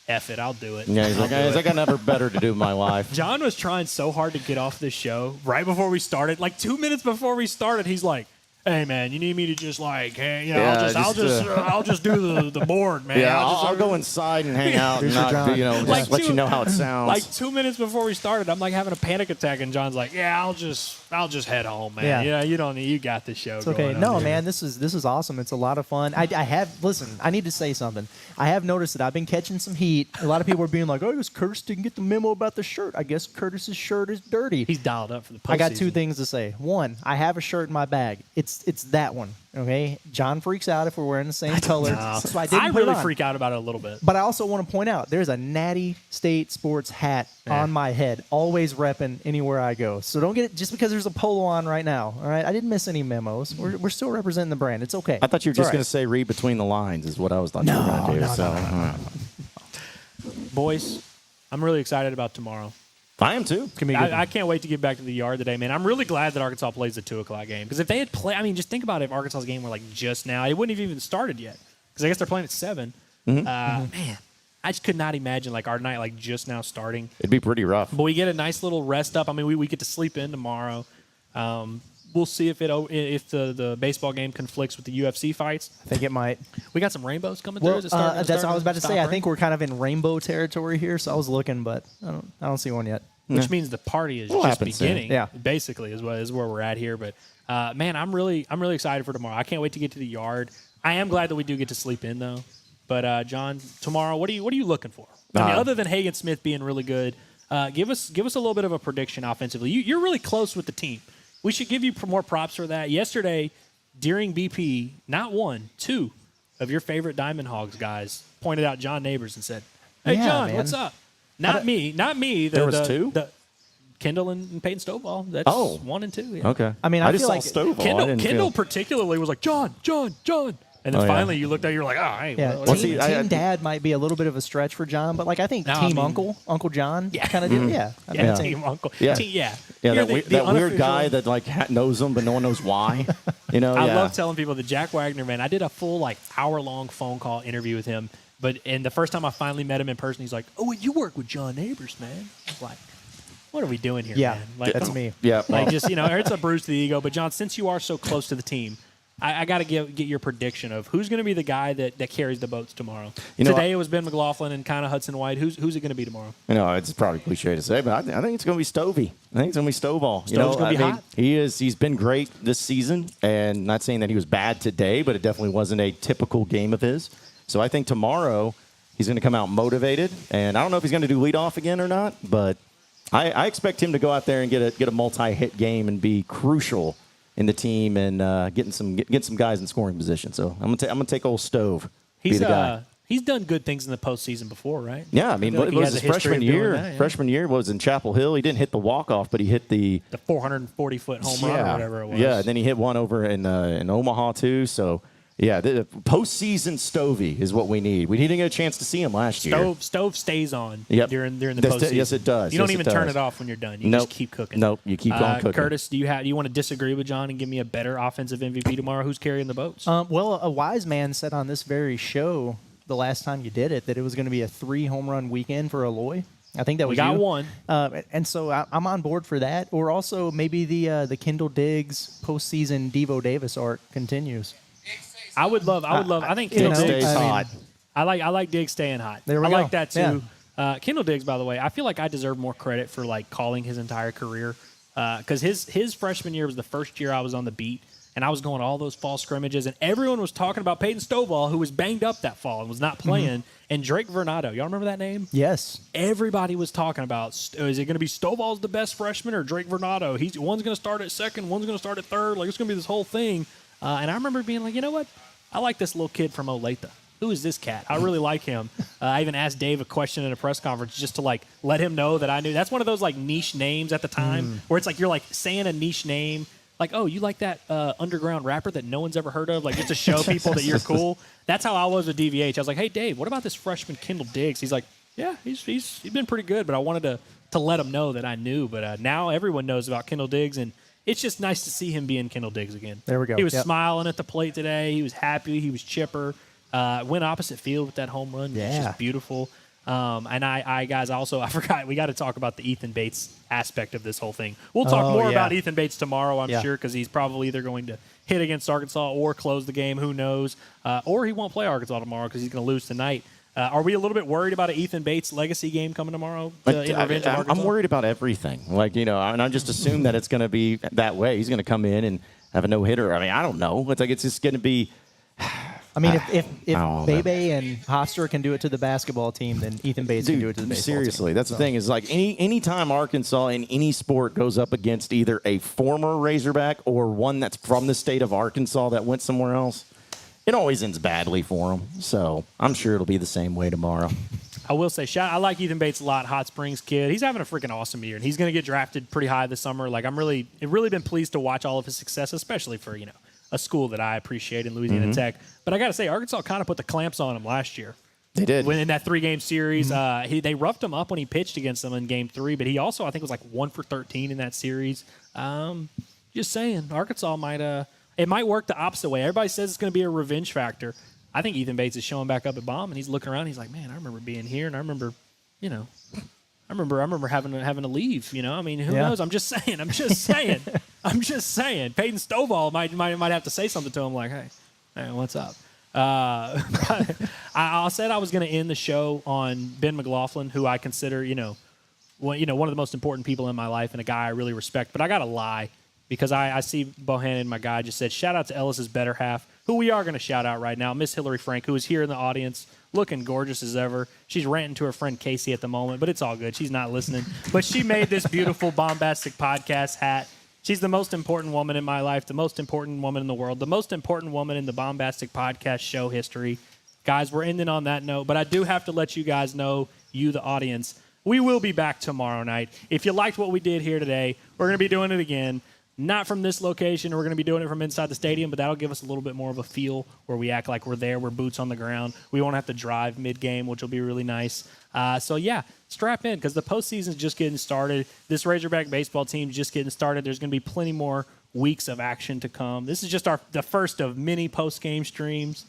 S1: F it, I'll do it.
S3: Yeah, he's like, I got nothing better to do with my life.
S1: John was trying so hard to get off this show right before we started. Like 2 minutes before we started, he's like, hey man, you need me to just like, hey, I'll just do the board, man.
S3: Yeah, I'll go inside and hang out and not, just let you know how it sounds.
S1: Like 2 minutes before we started, I'm like having a panic attack, and John's like, yeah, I'll just head home, man.
S2: Yeah.
S1: You got the show.
S2: It's okay. No, man, this is awesome. It's a lot of fun. I need to say something. I have noticed that I've been catching some heat. A lot of people are being like, oh, Curtis didn't get the memo about the shirt. I guess Curtis's shirt is dirty.
S1: He's dialed up for the postseason.
S2: I got 2 things to say. One, I have a shirt in my bag. It's that one. Okay, John freaks out if we're wearing the same color. So I
S1: really freak out about it a little bit.
S2: But I also want to point out there's a Natty State Sports hat on my head, always repping anywhere I go. So don't get it just because there's a polo on right now. All right, I didn't miss any memos. We're still representing the brand. It's okay.
S3: I thought you were just going to say read between the lines is what I was thought you were going to do.
S2: No.
S1: Boys, I'm really excited about tomorrow.
S3: I am too.
S1: I can't wait to get back to the yard today, man. I'm really glad that Arkansas plays the 2 o'clock game. Because if they had played, just think about it, if Arkansas's game were like just now, it wouldn't have even started yet. Because I guess they're playing at 7. Man, I just could not imagine like our night like just now starting.
S3: It'd be pretty rough.
S1: But we get a nice little rest up. We get to sleep in tomorrow. We'll see if the baseball game conflicts with the UFC fights.
S2: I think it might.
S1: We got some rainbows coming through.
S2: That's what I was about to say. I think we're kind of in rainbow territory here. So I was looking, but I don't see one yet.
S1: Which means the party is just beginning.
S2: Yeah.
S1: Basically, is where we're at here. But man, I'm really excited for tomorrow. I can't wait to get to the yard. I am glad that we do get to sleep in though. But John, tomorrow, what are you looking for? Other than Hagen Smith being really good, give us a little bit of a prediction offensively. You're really close with the team. We should give you more props for that. Yesterday, during BP, not 1, 2 of your favorite Diamond Hogs guys pointed out John Neighbors and said, "Hey, John, man. What's up?" Not me.
S3: There was 2?
S1: Kendall and Peyton Stovall. That's 1 and 2. Yeah.
S3: Okay.
S2: I
S3: just
S2: feel
S3: saw
S2: like
S3: Stovall.
S1: Kendall particularly was like, John. And then finally you looked at it, you're like, oh, hey.
S2: Yeah, team Dad might be a little bit of a stretch for John, but I think Uncle John kind of did. Yeah.
S1: Team Uncle.
S3: Yeah.
S1: That
S3: weird guy that knows him, but no one knows why.
S1: I love telling people that Jack Wagner, man, I did a full hour-long phone call interview with him, and the first time I finally met him in person, he's like, oh, you work with John Neighbors, man. I was like, what are we doing here, man?
S2: That's me.
S3: Yeah.
S1: It's a bruise to the ego. But, John, since you are so close to the team, I got to get your prediction of who's going to be the guy that carries the boats tomorrow.
S3: You know,
S1: Today it was Ben McLaughlin and kind of Hudson White. Who's it going to be tomorrow?
S3: It's probably cliche to say, but I think it's going to be Stovey. I think it's going to be Stovall.
S1: Stove's going to be hot.
S3: He's been great this season, and not saying that he was bad today, but it definitely wasn't a typical game of his. So I think tomorrow he's going to come out motivated, and I don't know if he's going to do leadoff again or not, but I expect him to go out there and get a multi-hit game and be crucial in the team and getting some guys in scoring position. So I'm gonna take old Stove.
S1: He's
S3: the guy.
S1: He's done good things in the postseason before, right?
S3: Yeah, I mean,
S1: like
S3: what was his freshman year?
S1: That, yeah.
S3: Freshman year was in Chapel Hill. He didn't hit the walk-off, but he hit the
S1: 440-foot home run or whatever it was.
S3: Yeah, and then he hit one over in Omaha too. So. Yeah, the postseason Stovey is what we need. We didn't get a chance to see him last year.
S1: Stove stays on during the
S3: That's
S1: postseason.
S3: Yes, it does.
S1: You don't even turn it off when you're done. You just keep cooking.
S3: Nope, you keep on cooking.
S1: Curtis, do you want to disagree with John and give me a better offensive MVP tomorrow? Who's carrying the boats?
S2: Well, a wise man said on this very show the last time you did it that it was going to be a 3-home-run weekend for Aloy. I think that was
S1: we got
S2: you.
S1: one.
S2: And so I'm on board for that. Or also maybe the Kendall Diggs postseason Devo Davis arc continues.
S1: I would love. I think
S3: Kendall
S1: Kendall
S3: Diggs
S1: Diggs.
S3: hot.
S1: I like Diggs staying hot.
S2: There we
S1: I
S2: go.
S1: like that too.
S2: Yeah.
S1: Kendall Diggs, by the way, I feel like I deserve more credit for like calling his entire career because his freshman year was the first year I was on the beat, and I was going to all those fall scrimmages, and everyone was talking about Peyton Stovall, who was banged up that fall and was not playing, and Drake Vernado. Y'all remember that name?
S2: Yes.
S1: Everybody was talking about, is it going to be Stovall's the best freshman or Drake Vernado? One's going to start at second, one's going to start at third. Like, it's going to be this whole thing. And I remember being like, you know what? I like this little kid from Olathe. Who is this cat? I really like him. I even asked Dave a question in a press conference just to like let him know that I knew. That's one of those like niche names at the time where it's like you're like saying a niche name. Like, oh, you like that underground rapper that no one's ever heard of? Like, just to show people that you're cool. That's how I was with DVH. I was like, hey, Dave, what about this freshman Kendall Diggs? He's like, yeah, he's been pretty good, but I wanted to let him know that I knew. But now everyone knows about Kendall Diggs, and it's just nice to see him being Kendall Diggs again.
S2: There we go.
S1: He was smiling at the plate today. He was happy. He was chipper. Went opposite field with that home run.
S2: Yeah.
S1: It's just beautiful. And I guys, also, I forgot, we got to talk about the Ethan Bates aspect of this whole thing. We'll talk more about Ethan Bates tomorrow, I'm sure, because he's probably either going to hit against Arkansas or close the game. Who knows? Or he won't play Arkansas tomorrow because he's going to lose tonight. Are we a little bit worried about an Ethan Bates legacy game coming tomorrow in revenge of Arkansas?
S3: I'm worried about everything. Like, and I just assume that it's going to be that way. He's going to come in and have a no-hitter. I mean, I don't know. It's like it's just going to be
S2: I mean, if Bebe and Hofstra can do it to the basketball team, then Ethan Bates can do it to the baseball
S3: seriously,
S2: team.
S3: that's the thing is like any time Arkansas in any sport goes up against either a former Razorback or one that's from the state of Arkansas that went somewhere else, it always ends badly for them. So I'm sure it'll be the same way tomorrow.
S1: I will say, I like Ethan Bates a lot, Hot Springs kid. He's having a freaking awesome year, and he's going to get drafted pretty high this summer. Like, I've really been pleased to watch all of his success, especially for, a school that I appreciate in Louisiana Tech. But I got to say, Arkansas kind of put the clamps on him last year.
S3: They did.
S1: When in that 3-game series, they roughed him up when he pitched against them in Game 3, but he also, I think, was like 1 for 13 in that series. Just saying, Arkansas might work the opposite way. Everybody says it's going to be a revenge factor. I think Ethan Bates is showing back up at Baum, and he's looking around. He's like, man, I remember being here, and I remember having to leave. I mean, who knows? I'm just saying. Peyton Stovall might have to say something to him like, hey, what's up? I said I was going to end the show on Ben McLaughlin, who I consider, one of the most important people in my life and a guy I really respect. But I got to lie because I see Bohannon, my guy, just said, shout out to Ellis's better half, who we are going to shout out right now, Miss Hillary Frank, who is here in the audience, looking gorgeous as ever. She's ranting to her friend Casey at the moment, but it's all good. She's not listening. But she made this beautiful Baumbastic Podcast hat. She's the most important woman in my life, the most important woman in the world, the most important woman in the Baumbastic Podcast show history. Guys, we're ending on that note, but I do have to let you guys know, you, the audience, we will be back tomorrow night. If you liked what we did here today, we're going to be doing it again. Not from this location. We're going to be doing it from inside the stadium, but that'll give us a little bit more of a feel where we act like we're there. We're boots on the ground. We won't have to drive mid-game, which will be really nice. Strap in because the postseason's just getting started. This Razorback baseball team's just getting started. There's going to be plenty more weeks of action to come. This is just the first of many post-game streams.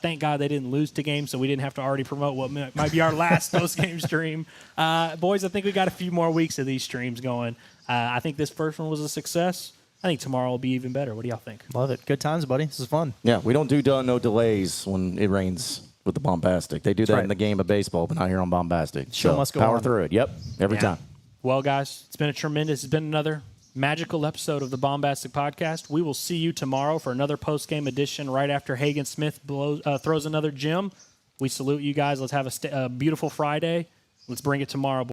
S1: Thank God they didn't lose to games, so we didn't have to already promote what might be our last post-game stream. Boys, I think we got a few more weeks of these streams going. I think this first one was a success. I think tomorrow will be even better. What do y'all think?
S2: Love it. Good times, buddy. This is fun.
S3: Yeah, we don't do no delays when it rains with the Baumbastic. They do that
S2: right.
S3: in the game of baseball, but not here on Baumbastic.
S2: Show
S3: So
S2: must go
S3: power
S2: on.
S3: through it. Yep, every time.
S1: Well, guys, it's been it's been another magical episode of the Baumbastic Podcast. We will see you tomorrow for another post-game edition right after Hagen Smith throws another gem. We salute you guys. Let's have a beautiful Friday. Let's bring it tomorrow.